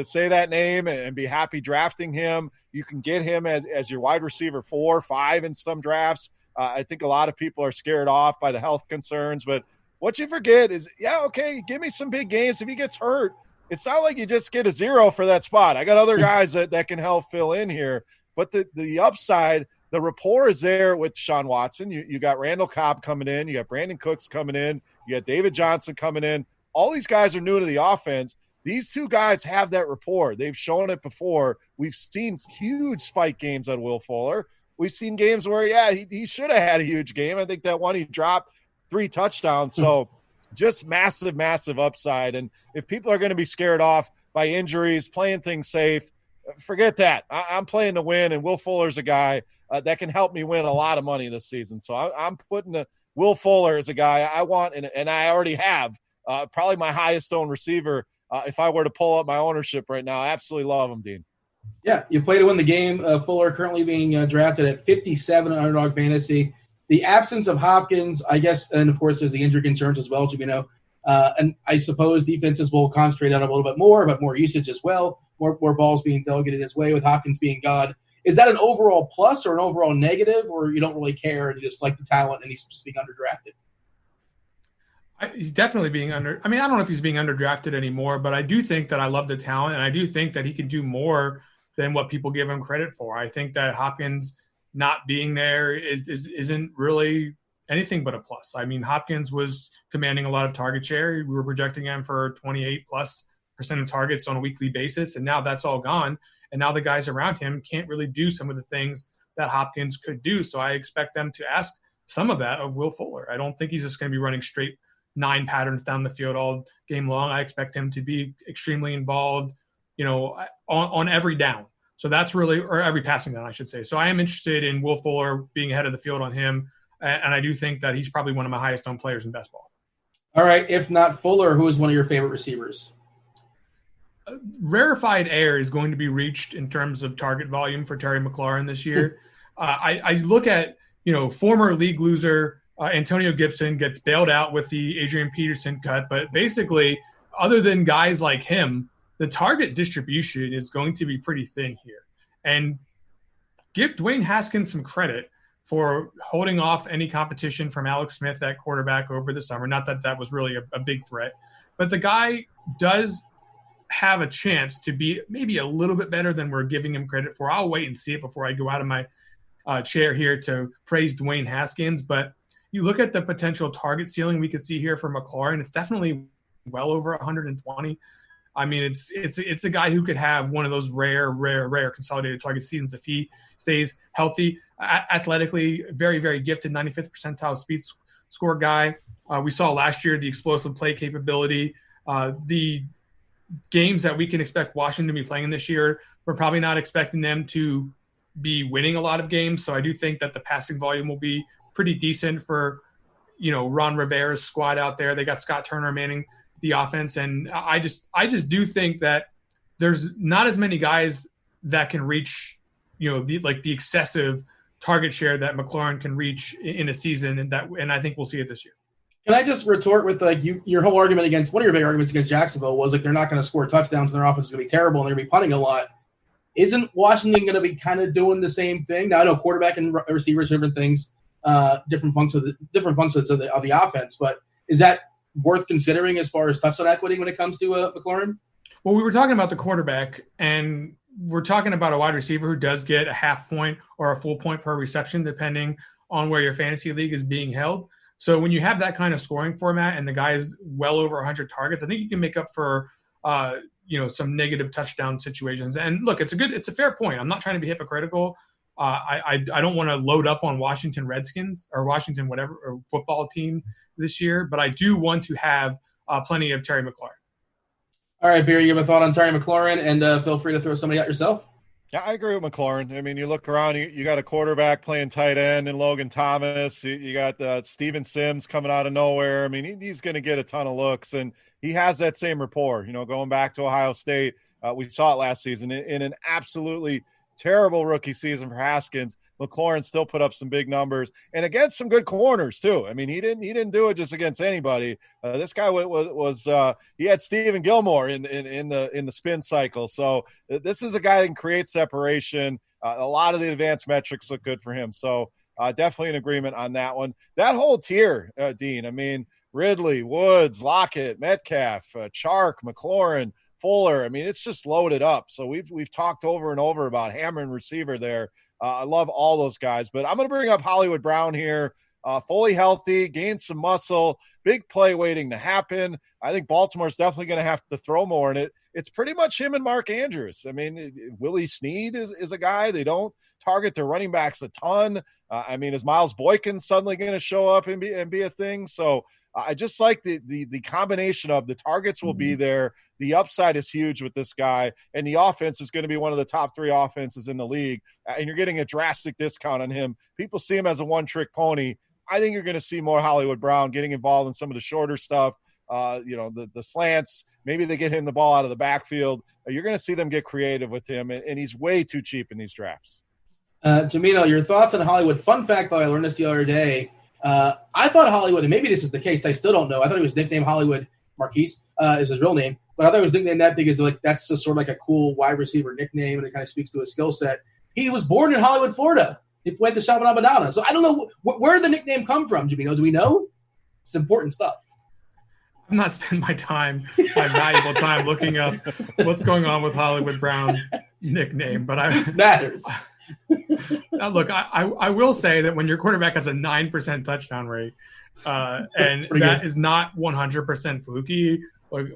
say that name and be happy drafting him. You can get him as your wide receiver 4, 5 in some drafts. I think a lot of people are scared off by the health concerns, but what you forget is, give me some big games. If he gets hurt, it's not like you just get a 0 for that spot. I got other guys that can help fill in here. But the upside, the rapport is there with Sean Watson. You got Randall Cobb coming in. You got Brandon Cooks coming in. You got David Johnson coming in. All these guys are new to the offense. These two guys have that rapport. They've shown it before. We've seen huge spike games on Will Fuller. We've seen games where, he should have had a huge game. I think that one he dropped 3 touchdowns. So just massive, massive upside. And if people are going to be scared off by injuries, playing things safe, forget that. I'm playing to win, and Will Fuller's a guy that can help me win a lot of money this season. So I'm putting Will Fuller as a guy I want, and I already have probably my highest owned receiver if I were to pull up my ownership right now. I absolutely love him, Dean. Yeah, you play to win the game. Fuller currently being drafted at 57 on Underdog Fantasy. The absence of Hopkins, I guess, and of course there's the injury concerns as well, Jimino. And I suppose defenses will concentrate on a little bit more, but more usage as well. More balls being delegated his way with Hopkins being God. Is that an overall plus or an overall negative, or you don't really care and you just like the talent and he's just being underdrafted? He's definitely being I don't know if he's being underdrafted anymore, but I do think that I love the talent, and I do think that he can do more than what people give him credit for. I think that Hopkins not being there isn't really anything but a plus. I mean, Hopkins was commanding a lot of target share. We were projecting him for 28+% of targets on a weekly basis, and now that's all gone. And now the guys around him can't really do some of the things that Hopkins could do. So I expect them to ask some of that of Will Fuller. I don't think he's just going to be running straight 9 patterns down the field all game long. I expect him to be extremely involved, on every down. So that's really, or every passing down, I should say. So I am interested in Will Fuller being ahead of the field on him. And I do think that he's probably one of my highest owned players in best ball. All right. If not Fuller, who is one of your favorite receivers? Rarefied air is going to be reached in terms of target volume for Terry McLaurin this year. I look at, former league loser Antonio Gibson gets bailed out with the Adrian Peterson cut. But basically, other than guys like him, the target distribution is going to be pretty thin here. And give Dwayne Haskins some credit for holding off any competition from Alex Smith at quarterback over the summer. Not that that was really a big threat, but the guy does have a chance to be maybe a little bit better than we're giving him credit for. I'll wait and see it before I go out of my chair here to praise Dwayne Haskins. But you look at the potential target ceiling we could see here for McLaurin, it's definitely well over 120. I mean, it's a guy who could have one of those rare consolidated target seasons if he stays healthy. Athletically, very, very gifted, 95th percentile speed score guy. We saw last year the explosive play capability. The games that we can expect Washington to be playing this year, we're probably not expecting them to be winning a lot of games. So I do think that the passing volume will be pretty decent for, Ron Rivera's squad out there. They got Scott Turner manning the offense. And I just do think that there's not as many guys that can reach, the excessive target share that McLaurin can reach in a season. And I think we'll see it this year. Can I just retort with your whole argument against one of your big arguments against Jacksonville was they're not going to score touchdowns and their offense is going to be terrible and they're going to be punting a lot. Isn't Washington going to be kind of doing the same thing? Now I know quarterback and receivers, different things, different functions of the offense, but is that worth considering as far as touchdown equity when it comes to McLaurin? Well, we were talking about the quarterback, and we're talking about a wide receiver who does get a half point or a full point per reception, depending on where your fantasy league is being held. So when you have that kind of scoring format and the guy is well over 100 targets, I think you can make up for some negative touchdown situations. And look, it's a fair point. I'm not trying to be hypocritical. I don't want to load up on Washington Redskins or Washington whatever or football team this year, but I do want to have plenty of Terry McLaurin. All right, Beer, you have a thought on Terry McLaurin, and feel free to throw somebody out yourself. Yeah, I agree with McLaurin. I mean, you look around, you got a quarterback playing tight end and Logan Thomas. You got Steven Sims coming out of nowhere. I mean, he's going to get a ton of looks, and he has that same rapport. Going back to Ohio State, we saw it last season in an absolutely terrible rookie season for Haskins. McLaurin still put up some big numbers and against some good corners too. I mean, he didn't do it just against anybody. This guy was he had Stephen Gilmore in the spin cycle. So this is a guy that can create separation. A lot of the advanced metrics look good for him. So definitely an agreement on that one. That whole tier, Dean. I mean, Ridley, Woods, Lockett, Metcalf, Chark, McLaurin, Fuller. I mean, it's just loaded up. So we've talked over and over about hammer and receiver there. I love all those guys, but I'm going to bring up Hollywood Brown here. Fully healthy, gained some muscle, big play waiting to happen. I think Baltimore's definitely going to have to throw more in it. It's pretty much him and Mark Andrews. I mean, Willie Snead is a guy. They don't target their running backs a ton. I mean, is Miles Boykin suddenly going to show up and be a thing? So I just like the combination of the targets will be there. The upside is huge with this guy, and the offense is going to be one of the top 3 offenses in the league, and you're getting a drastic discount on him. People see him as a one-trick pony. I think you're going to see more Hollywood Brown getting involved in some of the shorter stuff, the slants. Maybe they get him the ball out of the backfield. You're going to see them get creative with him, and he's way too cheap in these drafts. Jamino, your thoughts on Hollywood. Fun fact, though, I learned this the other day. I thought Hollywood, and maybe this is the case, I still don't know. I thought he was nicknamed Hollywood Marquise is his real name, but I thought he was nicknamed that because that's just sort of like a cool wide receiver nickname, and it kind of speaks to his skill set. He was born in Hollywood, Florida. He went to Chaminade. So I don't know where did the nickname come from, Jamino. Do we know? It's important stuff. I'm not spending my valuable time looking up what's going on with Hollywood Brown's nickname, but this matters. Now, look, I will say that when your quarterback has a 9% touchdown rate, and that is not 100% fluky,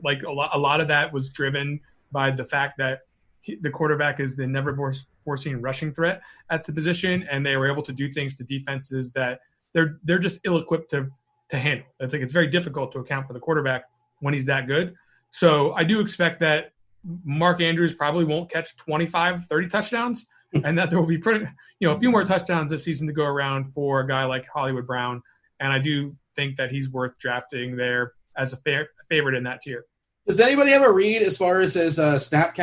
like a lot of that was driven by the fact that the quarterback is the never foreseen rushing threat at the position, and they were able to do things to defenses that they're just ill-equipped to handle. It's very difficult to account for the quarterback when he's that good. So I do expect that Mark Andrews probably won't catch 25, 30 touchdowns, and that there will be a few more touchdowns this season to go around for a guy like Hollywood Brown. And I do think that he's worth drafting there as a favorite in that tier. Does anybody have a read as far as his snap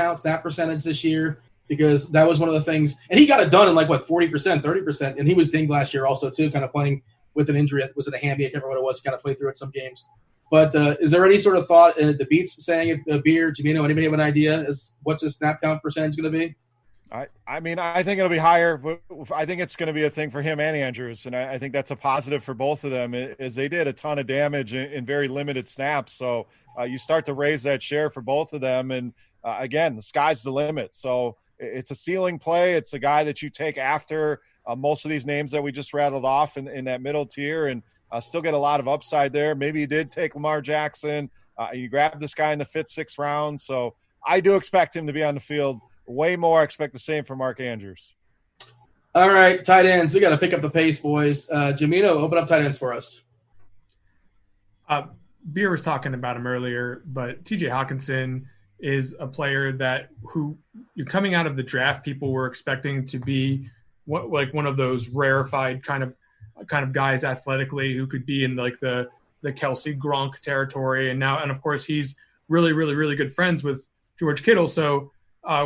percentage this year? Because that was one of the things, and he got it done in 40%, 30%, and he was dinged last year also too, kind of playing with an injury. Was it a hammy? I can't remember what it was. He kind of played through it some games. But is there any sort of thought in the beats saying it, Beer, Jamino, anybody have an idea as what's his snap count percentage going to be? I mean, I think it'll be higher, but I think it's going to be a thing for him and Andrews. And I think that's a positive for both of them, as they did a ton of damage in very limited snaps. So you start to raise that share for both of them. And again, the sky's the limit. So it's a ceiling play. It's a guy that you take after most of these names that we just rattled off in that middle tier, and still get a lot of upside there. Maybe you did take Lamar Jackson. You grabbed this guy in the 5th, 6th round. So I do expect him to be on the field way more. I expect the same for Mark Andrews. All right, tight ends. We got to pick up the pace, boys. Jamino, open up tight ends for us. Beer was talking about him earlier, but TJ Hawkinson is a player that who you're coming out of the draft, people were expecting to be like one of those rarefied kind of guys athletically who could be in like the Kelsey Gronk territory. And of course, he's really, really, really good friends with George Kittle. So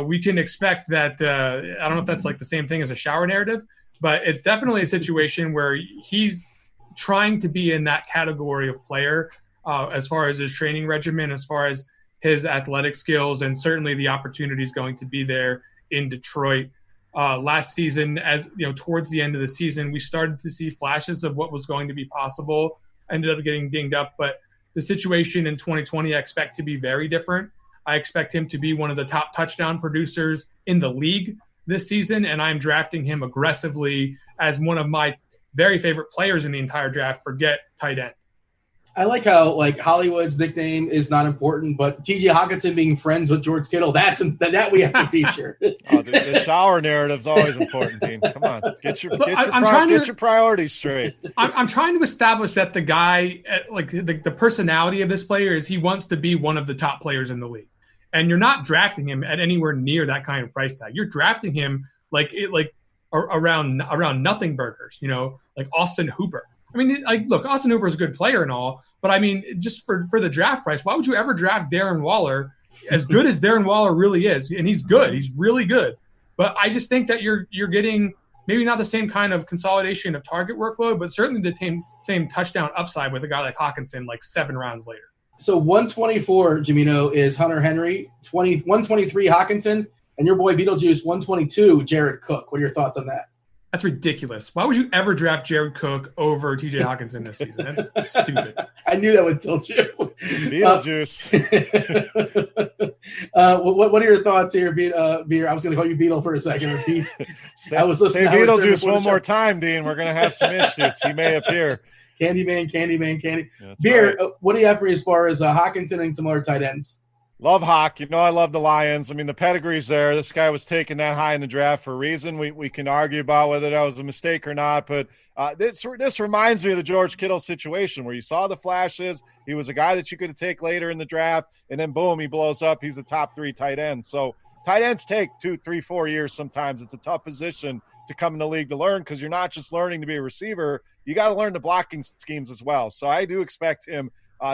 we can expect that. I don't know if that's like the same thing as a shower narrative, but it's definitely a situation where he's trying to be in that category of player as far as his training regimen, as far as his athletic skills, and certainly the opportunity is going to be there in Detroit. Last season, as you know, towards the end of the season, we started to see flashes of what was going to be possible. Ended up getting dinged up, but the situation in 2020 I expect to be very different. I expect him to be one of the top touchdown producers in the league this season, and I'm drafting him aggressively as one of my very favorite players in the entire draft. Forget tight end. I like how like Hollywood's nickname is not important, but TJ Hawkinson being friends with George Kittle, that we have to feature. The shower narrative's always important, Dean. Come on, get your priorities straight. I'm trying to establish that the guy, like the personality of this player is he wants to be one of the top players in the league, and you're not drafting him at anywhere near that kind of price tag. You're drafting him around nothing burgers, like Austin Hooper. I mean, look, Austin Hooper is a good player and all, but I mean, just for the draft price, why would you ever draft Darren Waller as good as Darren Waller really is? And he's good. He's really good. But I just think that you're getting maybe not the same kind of consolidation of target workload, but certainly the same touchdown upside with a guy like Hawkinson like 7 rounds later. So 124, Jamino, is Hunter Henry, 123 Hawkinson, and your boy Beetlejuice, 122 Jared Cook. What are your thoughts on that? That's ridiculous. Why would you ever draft Jared Cook over TJ Hawkinson this season? That's stupid. I knew that would tilt you. Beetlejuice. What are your thoughts here, Beer? I was going to call you Beetle for a second. Repeat. I was listening. Say Beetlejuice one more time, Dean. We're going to have some issues. He may appear. Candy. That's Beer, right. what do you have for me as far as Hawkinson and some other tight ends? Love Hawk. I love the Lions. I mean, the pedigree's there. This guy was taken that high in the draft for a reason. We can argue about whether that was a mistake or not, but this reminds me of the George Kittle situation where you saw the flashes. He was a guy that you could take later in the draft, and then boom, he blows up. He's a top 3 tight end. So tight ends take 2, 3, 4 years sometimes. It's a tough position to come in the league to learn because you're not just learning to be a receiver. You got to learn the blocking schemes as well. So I do expect him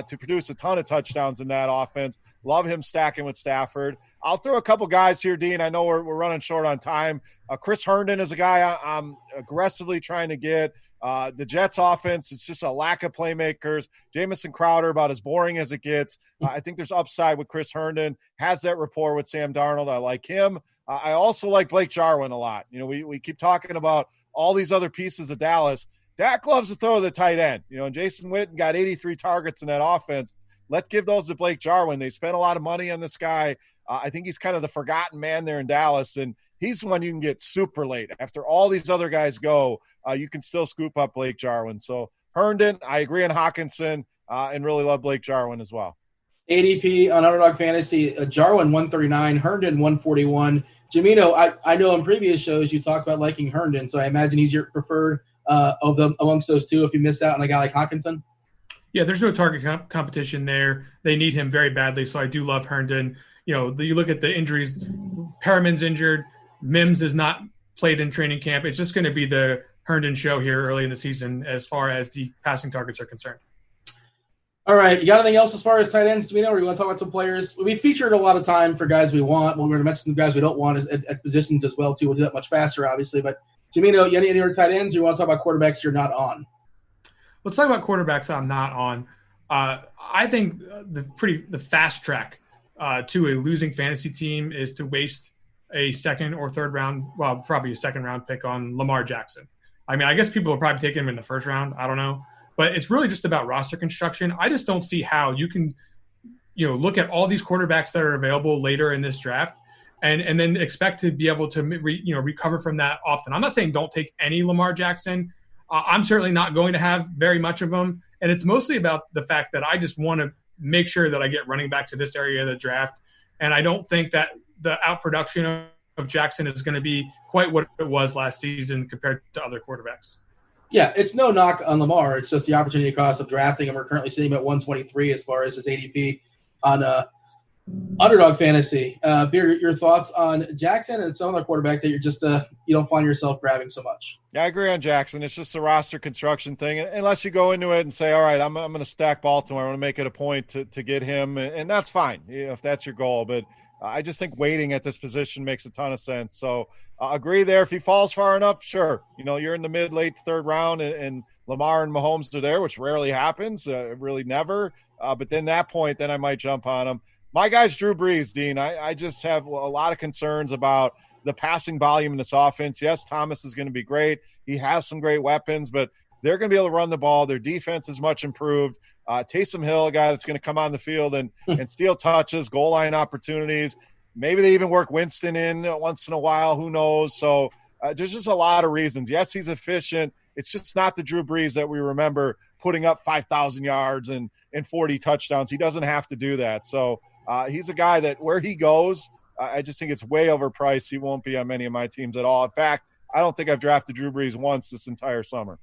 to produce a ton of touchdowns in that offense. Love him stacking with Stafford. I'll throw a couple guys here, Dean. I know we're running short on time. Chris Herndon is a guy I'm aggressively trying to get. The Jets offense, it's just a lack of playmakers. Jamison Crowder, about as boring as it gets. I think there's upside with Chris Herndon. Has that rapport with Sam Darnold. I like him. I also like Blake Jarwin a lot. We keep talking about all these other pieces of Dallas. Dak loves to throw to the tight end. And Jason Witten got 83 targets in that offense. Let's give those to Blake Jarwin. They spent a lot of money on this guy. I think he's kind of the forgotten man there in Dallas, and he's the one you can get super late. After all these other guys go, you can still scoop up Blake Jarwin. So Herndon, I agree on Hawkinson, and really love Blake Jarwin as well. ADP on Underdog Fantasy, Jarwin 139, Herndon 141. Jamino, I know in previous shows you talked about liking Herndon, so I imagine he's your preferred amongst those two if you miss out on a guy like Hawkinson? Yeah, there's no target competition there. They need him very badly, so I do love Herndon. You look at the injuries. Perriman's injured. Mims is not played in training camp. It's just going to be the Herndon show here early in the season as far as the passing targets are concerned. All right. You got anything else as far as tight ends? Do we know, or you want to talk about some players? We featured a lot of time for guys we want. Well, we're going to mention some guys we don't want at positions as well, too. We'll do that much faster, obviously, but Jamino, any other tight ends, or you want to talk about quarterbacks you're not on? Let's talk about quarterbacks I'm not on. I think the fast track to a losing fantasy team is to waste a second or third round, well, probably a second round pick on Lamar Jackson. I mean, I guess people will probably take him in the first round. I don't know. But it's really just about roster construction. I just don't see how you can, look at all these quarterbacks that are available later in this draft and then expect to be able to, recover from that often. I'm not saying don't take any Lamar Jackson. I'm certainly not going to have very much of them. And it's mostly about the fact that I just want to make sure that I get running back to this area of the draft. And I don't think that the outproduction of Jackson is going to be quite what it was last season compared to other quarterbacks. Yeah, it's no knock on Lamar. It's just the opportunity cost of drafting him. We're currently sitting at 123 as far as his ADP on Underdog Fantasy. Beer, your thoughts on Jackson and some other quarterback that you're just you don't find yourself grabbing so much? Yeah, I agree on Jackson. It's just a roster construction thing. Unless you go into it and say, all right, I'm going to stack Baltimore. I want to make it a point to get him, and that's fine if that's your goal. But I just think waiting at this position makes a ton of sense. So agree there. If he falls far enough, sure. You're in the late third round and Lamar and Mahomes are there, which rarely happens, really never. But then that point, then I might jump on him. My guy's Drew Brees, Dean. I just have a lot of concerns about the passing volume in this offense. Yes, Thomas is going to be great. He has some great weapons, but they're going to be able to run the ball. Their defense is much improved. Taysom Hill, a guy that's going to come on the field and steal touches, goal line opportunities. Maybe they even work Winston in once in a while. Who knows? So there's just a lot of reasons. Yes, he's efficient. It's just not the Drew Brees that we remember putting up 5,000 yards and 40 touchdowns. He doesn't have to do that. So he's a guy that where he goes, I just think it's way overpriced. He won't be on many of my teams at all. In fact, I don't think I've drafted Drew Brees once this entire summer.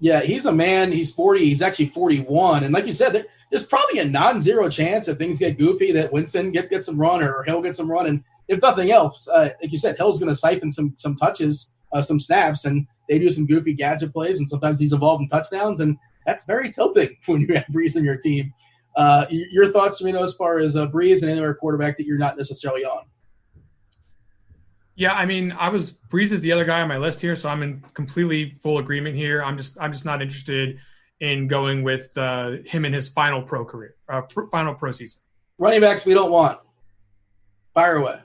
Yeah, he's a man. He's 40. He's actually 41. And like you said, there's probably a non-zero chance if things get goofy that Winston gets some run or Hill gets some run. And if nothing else, like you said, Hill's going to siphon some touches, some snaps, and they do some goofy gadget plays. And sometimes he's involved in touchdowns. And that's very tilting when you have Brees in your team. Your thoughts, Jamino, as far as Brees and any other quarterback that you're not necessarily on? Yeah, I mean, Brees is the other guy on my list here, so I'm in completely full agreement here. I'm just not interested in going with him in his final pro career, final pro season. Running backs we don't want. Fire away.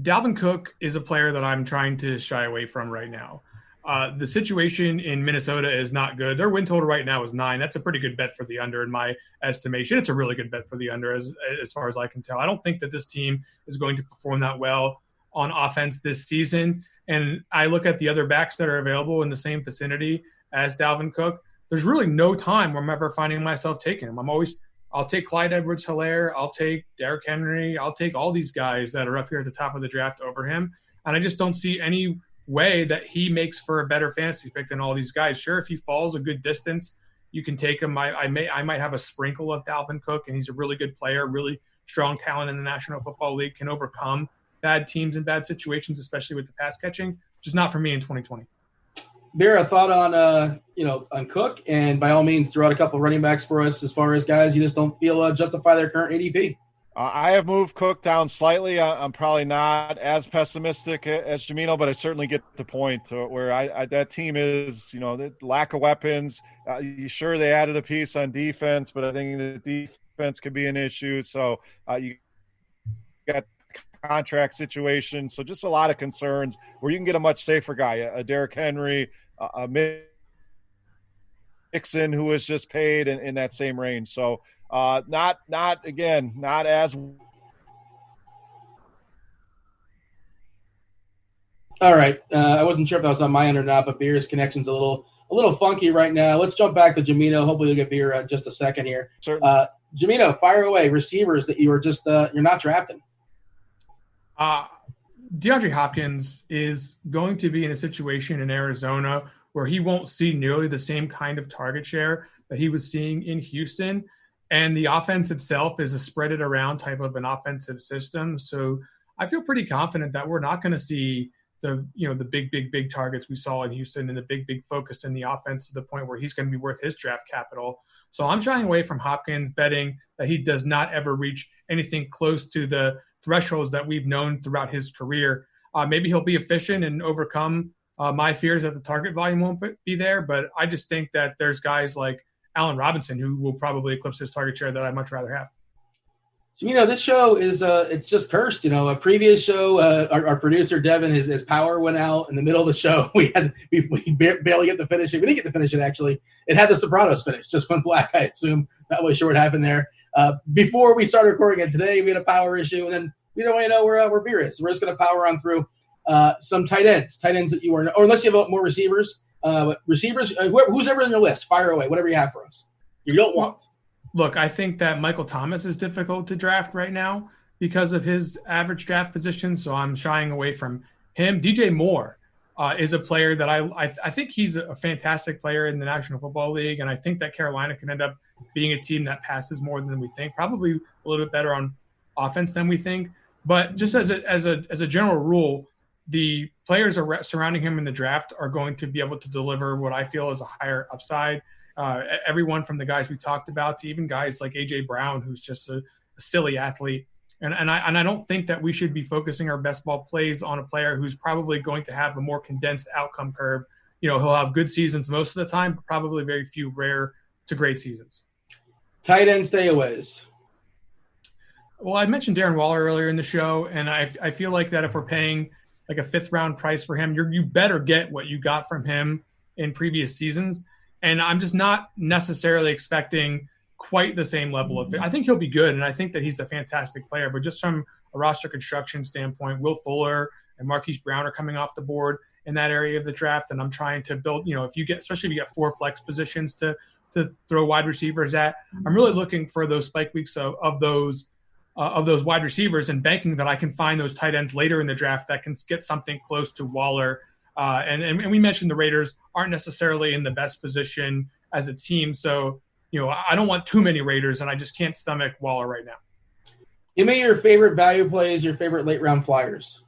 Dalvin Cook is a player that I'm trying to shy away from right now. The situation in Minnesota is not good. Their win total right now is 9. That's a pretty good bet for the under in my estimation. It's a really good bet for the under as far as I can tell. I don't think that this team is going to perform that well on offense this season. And I look at the other backs that are available in the same vicinity as Dalvin Cook. There's really no time where I'm ever finding myself taking him. I'll take Clyde Edwards-Helaire. I'll take Derrick Henry. I'll take all these guys that are up here at the top of the draft over him. And I just don't see any way that he makes for a better fantasy pick than all these guys. Sure, if he falls a good distance, you can take him. I might have a sprinkle of Dalvin Cook, and he's a really good player, really strong talent in the National Football League, can overcome bad teams and bad situations, especially with the pass catching, just not for me in 2020. Bear, a thought on Cook, and by all means, throw out a couple running backs for us as far as guys you just don't feel justify their current ADP. I have moved Cook down slightly. I'm probably not as pessimistic as Jamino, but I certainly get the point where that team is, the lack of weapons. Sure, they added a piece on defense, but I think the defense could be an issue. So you got contract situation. So just a lot of concerns where you can get a much safer guy, a Derrick Henry, a Mixon, who was just paid in that same range. So not as. All right. I wasn't sure if that was on my end or not, but Beer's connection's a little funky right now. Let's jump back to Jamino. Hopefully you'll get Beer in just a second here. Jamino, fire away. Receivers that you were just you're not drafting. DeAndre Hopkins is going to be in a situation in Arizona where he won't see nearly the same kind of target share that he was seeing in Houston. And the offense itself is a spread it around type of an offensive system. So I feel pretty confident that we're not going to see the big targets we saw in Houston and the big focus in the offense to the point where he's going to be worth his draft capital. So I'm shying away from Hopkins, betting that he does not ever reach anything close to the thresholds that we've known throughout his career. Maybe he'll be efficient and overcome my fears that the target volume won't be there. But I just think that there's guys like Allen Robinson who will probably eclipse his target share that I'd much rather have. So, this show is it's just cursed. A previous show, our producer Devin, his power went out in the middle of the show. We barely get to finish it. We didn't get to finish it actually. It had the Sopranos finish, just went black. I assume, not really sure what happened there. Before we started recording it today, we had a power issue, and then we don't really know where beer is. So we're just going to power on through some tight ends that you are, or unless you have more receivers. But receivers, who's ever on your list, fire away, whatever you have for us. You don't want. Look, I think that Michael Thomas is difficult to draft right now because of his average draft position, so I'm shying away from him. DJ Moore is a player that I think he's a fantastic player in the National Football League, and I think that Carolina can end up being a team that passes more than we think, probably a little bit better on offense than we think. But just as a general rule, the players surrounding him in the draft are going to be able to deliver what I feel is a higher upside. Everyone from the guys we talked about to even guys like A.J. Brown, who's just a silly athlete. And I don't think that we should be focusing our best ball plays on a player who's probably going to have a more condensed outcome curve. He'll have good seasons most of the time, but probably very few rare to great seasons. Tight end stayaways. Well, I mentioned Darren Waller earlier in the show, and I feel like that if we're paying like a 5th round price for him, you better get what you got from him in previous seasons. And I'm just not necessarily expecting quite the same level of it. I think he'll be good, and I think that he's a fantastic player. But just from a roster construction standpoint, Will Fuller and Marquise Brown are coming off the board in that area of the draft, and I'm trying to build. Especially if you get 4 flex positions to throw wide receivers at, I'm really looking for those spike weeks of those wide receivers and banking that I can find those tight ends later in the draft that can get something close to Waller. And we mentioned the Raiders aren't necessarily in the best position as a team. So, I don't want too many Raiders, and I just can't stomach Waller right now. Give me your favorite value plays, your favorite late-round flyers.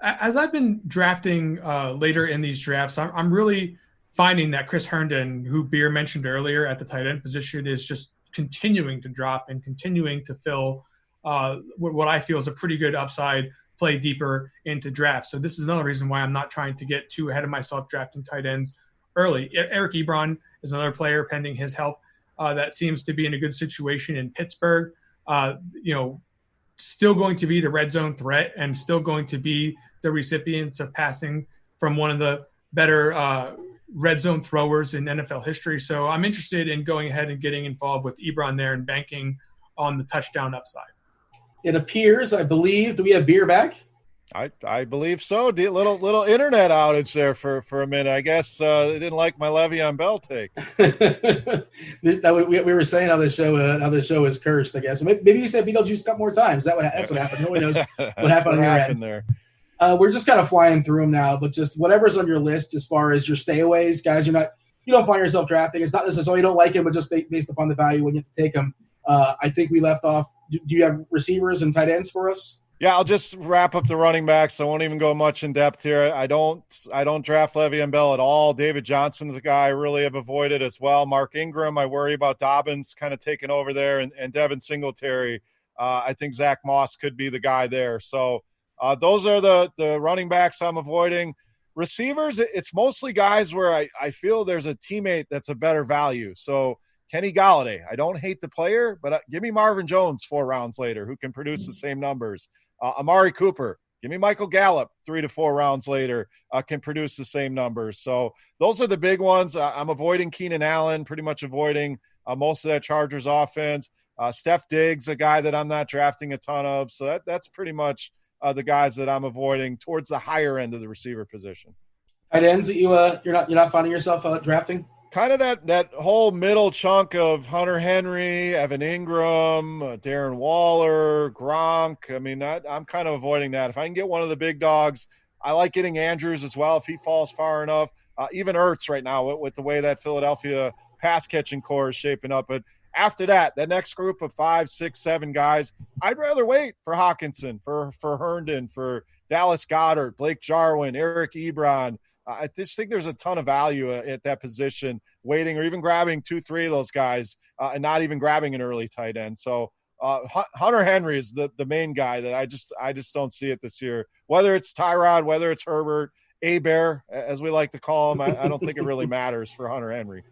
As I've been drafting later in these drafts, I'm really finding that Chris Herndon, who Beer mentioned earlier at the tight end position, is just continuing to drop and continuing to fill what I feel is a pretty good upside play deeper into drafts. So this is another reason why I'm not trying to get too ahead of myself drafting tight ends early. Eric Ebron is another player pending his health that seems to be in a good situation in Pittsburgh. Still going to be the red zone threat and still going to be the recipients of passing from one of the better red zone throwers in NFL history. So I'm interested in going ahead and getting involved with Ebron there and banking on the touchdown upside. It appears, I believe, do we have Beer back? I believe so. Little internet outage there for a minute. I guess they didn't like my Le'Veon Bell take. we were saying how the show is cursed, I guess. Maybe you said Beetlejuice a couple more times. That's what happened. Nobody knows what happened on your end. There. We're just kind of flying through them now, but just whatever's on your list as far as your stayaways, guys. You don't find yourself drafting. It's not necessarily you don't like him, but just based upon the value when you have to take him. I think we left off. Do you have receivers and tight ends for us? Yeah, I'll just wrap up the running backs. I won't even go much in depth here. I don't draft Le'Veon Bell at all. David Johnson's a guy I really have avoided as well. Mark Ingram, I worry about Dobbins kind of taking over there, and Devin Singletary. I think Zach Moss could be the guy there. So those are the running backs I'm avoiding. Receivers, it's mostly guys where I feel there's a teammate that's a better value. So Kenny Galladay, I don't hate the player, but give me Marvin Jones 4 rounds later who can produce the same numbers. Amari Cooper, give me Michael Gallup 3 to 4 rounds later, can produce the same numbers. So those are the big ones. I'm avoiding Keenan Allen, pretty much avoiding most of that Chargers offense. Steph Diggs, a guy that I'm not drafting a ton of. So that's pretty much the guys that I'm avoiding towards the higher end of the receiver position. Tight ends that you're not finding yourself drafting? Kind of that whole middle chunk of Hunter Henry, Evan Ingram, Darren Waller, Gronk. I mean, I'm kind of avoiding that. If I can get one of the big dogs, I like getting Andrews as well if he falls far enough. Even Ertz right now with the way that Philadelphia pass-catching core is shaping up. But after that next group of 5, 6, 7 guys, I'd rather wait for Hawkinson, for Herndon, for Dallas Goedert, Blake Jarwin, Eric Ebron. I just think there's a ton of value at that position, waiting or even grabbing 2, 3 of those guys and not even grabbing an early tight end. So Hunter Henry is the main guy that I just don't see it this year. Whether it's Tyrod, whether it's Herbert, A-Bear, as we like to call him, I don't think it really matters for Hunter Henry.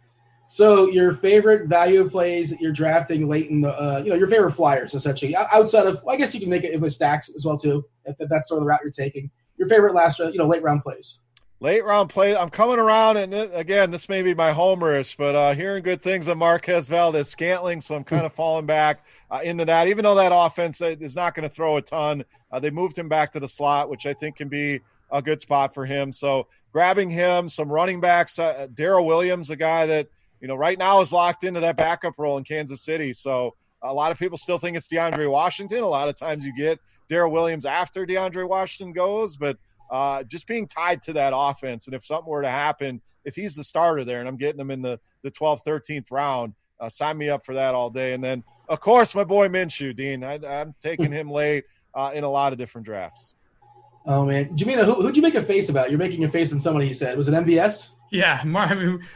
So your favorite value plays that you're drafting late in the, your favorite flyers, essentially, outside of, I guess you can make it with stacks as well, too, if that's sort of the route you're taking. Your favorite late round plays. Late round play. I'm coming around, and again, this may be my homerish, but hearing good things on Marquez Valdes-Scantling, so I'm kind of falling back into that. Even though that offense is not going to throw a ton, they moved him back to the slot, which I think can be a good spot for him. So grabbing him, some running backs, Darrell Williams, a guy that right now is locked into that backup role in Kansas City. So a lot of people still think it's DeAndre Washington. A lot of times you get Darrell Williams after DeAndre Washington goes, but just being tied to that offense. And if something were to happen, if he's the starter there and I'm getting him in the 12th, 13th round, sign me up for that all day. And then, of course, my boy Minshew, Dean. I'm taking him late in a lot of different drafts. Oh, man. Jamina, who'd you make a face about? You're making a face on somebody you said. Was it MVS? Yeah.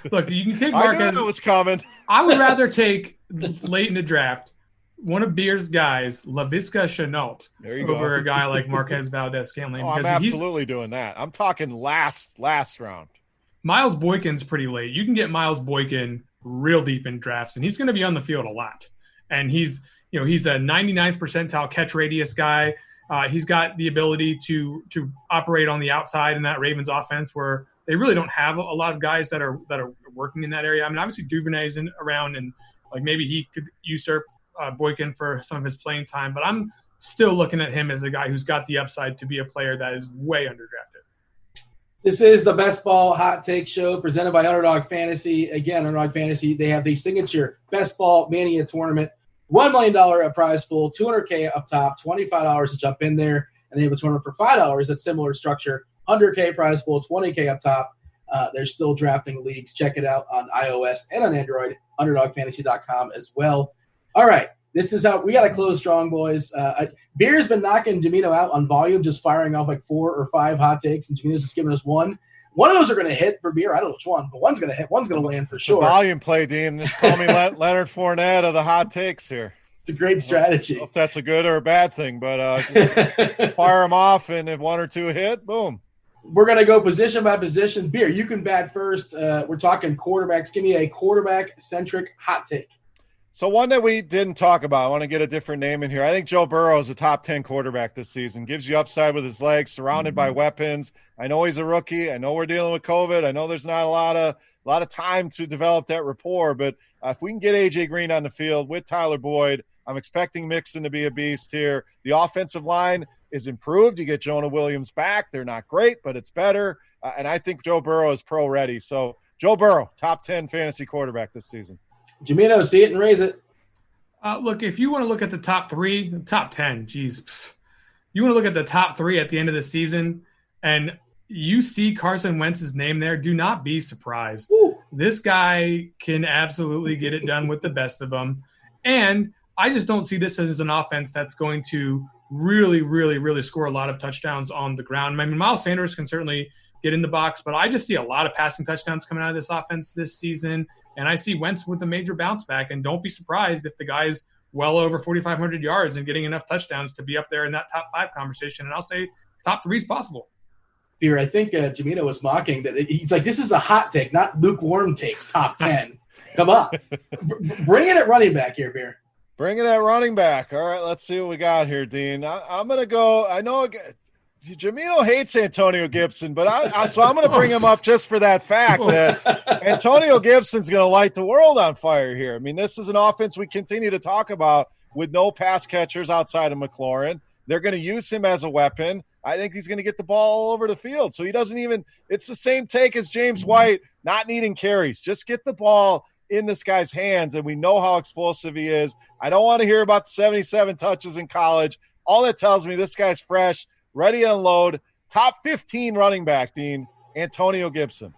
Look, you can take Marquez. I knew it was coming. I would rather take late in the draft one of Beer's guys, Laviska Shenault, over a guy like Marquez Valdes-Scantling. Oh, I'm absolutely doing that. I'm talking last round. Miles Boykin's pretty late. You can get Miles Boykin real deep in drafts, and he's going to be on the field a lot. And he's a 99th percentile catch radius guy. He's got the ability to operate on the outside in that Ravens offense where they really don't have a lot of guys that are working in that area. I mean, obviously Duvernay's around, and like maybe he could usurp Boykin for some of his playing time, but I'm still looking at him as a guy who's got the upside to be a player that is way underdrafted. This is the Best Ball Hot Take Show presented by Underdog Fantasy. Again, Underdog Fantasy, they have the signature Best Ball Mania tournament, $1 million prize pool, $200K up top, $25 to jump in there, and they have a tournament for $5 that's similar structure, $100K prize pool, $20K up top. They're still drafting leagues. Check it out on iOS and on Android, underdogfantasy.com as well. All right, this is how we got to close strong, boys. Beer's been knocking Jamino out on volume, just firing off like 4 or 5 hot takes, and Jamino's just giving us one. One of those are going to hit for Beer. I don't know which one, but one's going to hit. One's going to land for sure. Volume play, Dean. Just call me Leonard Fournette of the hot takes here. It's a great strategy. I don't know if that's a good or a bad thing, but just fire them off, and if 1 or 2 hit, boom. We're going to go position by position. Beer, you can bat first. We're talking quarterbacks. Give me a quarterback-centric hot take. So one that we didn't talk about, I want to get a different name in here. I think Joe Burrow is a top 10 quarterback this season. Gives you upside with his legs, surrounded by weapons. I know he's a rookie. I know we're dealing with COVID. I know there's not a lot of time to develop that rapport. But if we can get A.J. Green on the field with Tyler Boyd, I'm expecting Mixon to be a beast here. The offensive line is improved. You get Jonah Williams back. They're not great, but it's better. And I think Joe Burrow is pro-ready. So Joe Burrow, top 10 fantasy quarterback this season. Jamino, see it and raise it. Look, if you want to look at the top 10, geez. You want to look at the top 3 at the end of the season, and you see Carson Wentz's name there, do not be surprised. Woo. This guy can absolutely get it done with the best of them. And I just don't see this as an offense that's going to really, really, really score a lot of touchdowns on the ground. I mean, Miles Sanders can certainly get in the box, but I just see a lot of passing touchdowns coming out of this offense this season. And I see Wentz with a major bounce back. And don't be surprised if the guy's well over 4,500 yards and getting enough touchdowns to be up there in that top 5 conversation. And I'll say top 3 is possible. Beer, I think Jamino was mocking that. He's like, this is a hot take, not lukewarm takes, top 10. Come on. Bring it at running back here, Beer. Bring it at running back. All right, let's see what we got here, Dean. I'm going to go – I know Jamino hates Antonio Gibson, but so I'm going to bring him up just for that fact that Antonio Gibson's going to light the world on fire here. I mean, this is an offense we continue to talk about with no pass catchers outside of McLaurin. They're going to use him as a weapon. I think he's going to get the ball all over the field. So he doesn't even – it's the same take as James White, not needing carries. Just get the ball in this guy's hands, and we know how explosive he is. I don't want to hear about the 77 touches in college. All that tells me this guy's fresh, ready to unload. Top 15 running back, Dean, Antonio Gibson.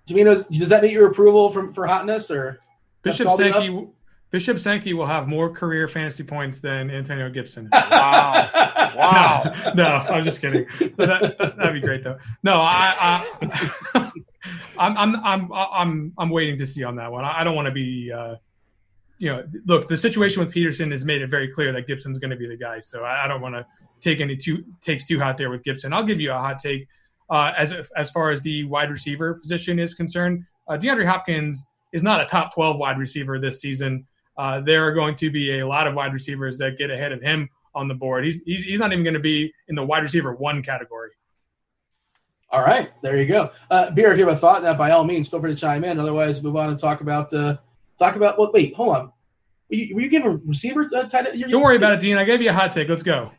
Jamino, does that meet your approval for hotness? Or Bishop Sankey will have more career fantasy points than Antonio Gibson. Wow. No, I'm just kidding. That'd be great though. No, I'm waiting to see on that one. I don't want to be look, the situation with Peterson has made it very clear that Gibson's going to be the guy. So I don't want to take any takes too hot there with Gibson. I'll give you a hot take as far as the wide receiver position is concerned. DeAndre Hopkins is not a top 12 wide receiver this season. There are going to be a lot of wide receivers that get ahead of him on the board. He's not even going to be in the wide receiver 1 category. All right, there you go. Beer, if you have a thought, that by all means, feel free to chime in. Otherwise, move on and talk about. Well, wait, hold on. Were you giving receiver tight end? Don't worry about it, Dean. I gave you a hot take. Let's go.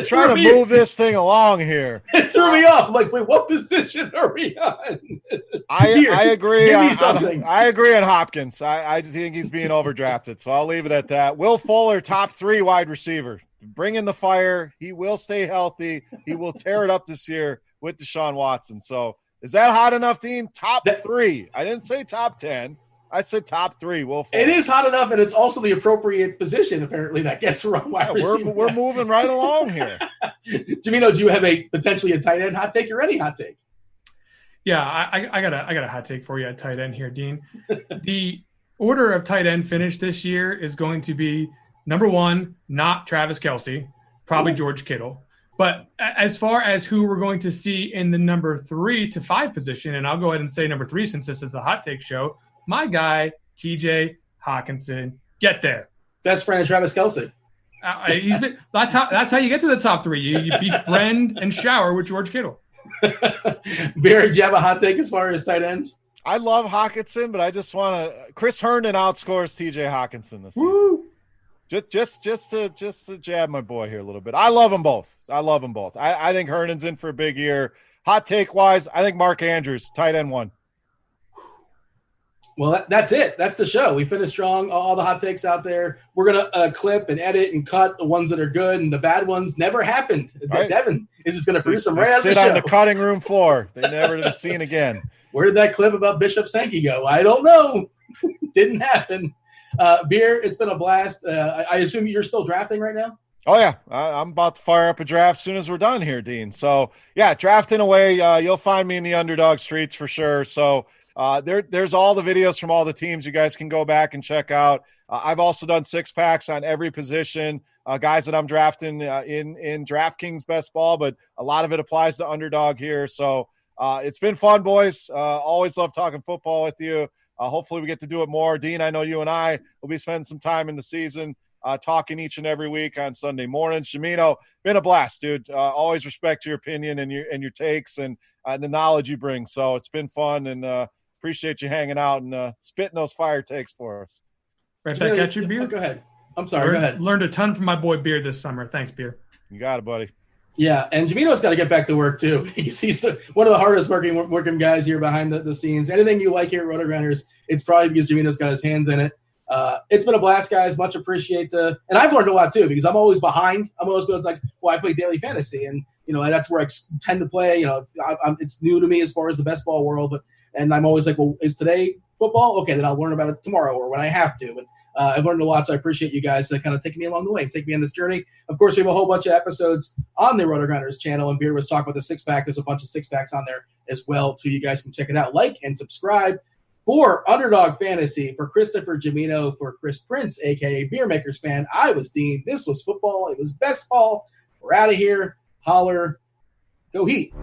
Trying to move this thing along here. It threw me off. I'm like, wait, what position are we on? I agree. Give me something. I agree on Hopkins. I just think he's being overdrafted, so I'll leave it at that. Will Fuller, top 3 wide receiver. Bring in the fire. He will stay healthy. He will tear it up this year with Deshaun Watson. So is that hot enough, Dean? Top 3. I didn't say top 10. I said top 3. Will Fuller. It is hot enough, and it's also the appropriate position, apparently, that gets wide receiver. We're moving right along here. Jamino, do you have potentially a tight end hot take or any hot take? Yeah, I got a hot take for you at tight end here, Dean. The order of tight end finish this year is going to be number 1, not Travis Kelce, probably George Kittle. But as far as who we're going to see in the number 3 to 5 position, and I'll go ahead and say number 3 since this is a hot take show, my guy, TJ Hawkinson. Get there. Best friend of Travis Kelce. That's how you get to the top 3. You befriend and shower with George Kittle. Barry, do you have a hot take as far as tight ends? I love Hawkinson, but I just want to – Chris Herndon outscores TJ Hawkinson this Woo! season. Just to jab my boy here a little bit. I love them both. I think Herndon's in for a big year. Hot take-wise, I think Mark Andrews, tight end 1. Well, that's it. That's the show. We finished strong. All the hot takes out there. We're going to clip and edit and cut the ones that are good, and the bad ones never happened. Right. Devin is just going to produce them right out of the show. Sit on the cutting room floor. They never be seen again. Where did that clip about Bishop Sankey go? I don't know. Didn't happen. Beer, it's been a blast. I assume you're still drafting right now? Oh, yeah. I'm about to fire up a draft as soon as we're done here, Dean. So, yeah, drafting away. You'll find me in the Underdog streets for sure. So, there's all the videos from all the teams you guys can go back and check out. I've also done 6-packs on every position, guys that I'm drafting in DraftKings Best Ball, but a lot of it applies to Underdog here. So it's been fun, boys. Always love talking football with you. Hopefully we get to do it more. Dean, I know you and I will be spending some time in the season talking each and every week on Sunday mornings. Jamino, been a blast, dude. Always respect your opinion and your takes and the knowledge you bring. So it's been fun, and appreciate you hanging out and spitting those fire takes for us. Right back at you, Beer. Go ahead. I'm sorry. Go ahead. Learned a ton from my boy Beer this summer. Thanks, Beer. You got it, buddy. Yeah, and Jamino's got to get back to work too. He's one of the hardest working guys here behind the scenes. Anything you like here at RotoGrinders, it's probably because Jamino's got his hands in it. It's been a blast, guys. Much appreciate and I've learned a lot too because I'm always behind. I'm always like, I play daily fantasy, and that's where I tend to play. It's new to me as far as the best ball world, and I'm always like, well, is today football? Okay, then I'll learn about it tomorrow or when I have to. But I've learned a lot, so I appreciate you guys kind of taking me along the way, take me on this journey. Of course, we have a whole bunch of episodes on the RotoGrinders channel, and Beer was talking about the 6-pack. There's a bunch of 6-packs on there as well, too. You guys can check it out. Like and subscribe. For Underdog Fantasy, for Christopher Jamino, for Chris Prince, a.k.a. Beer Makers Fan, I was Dean. This was football. It was best ball. We're out of here. Holler. Go Heat.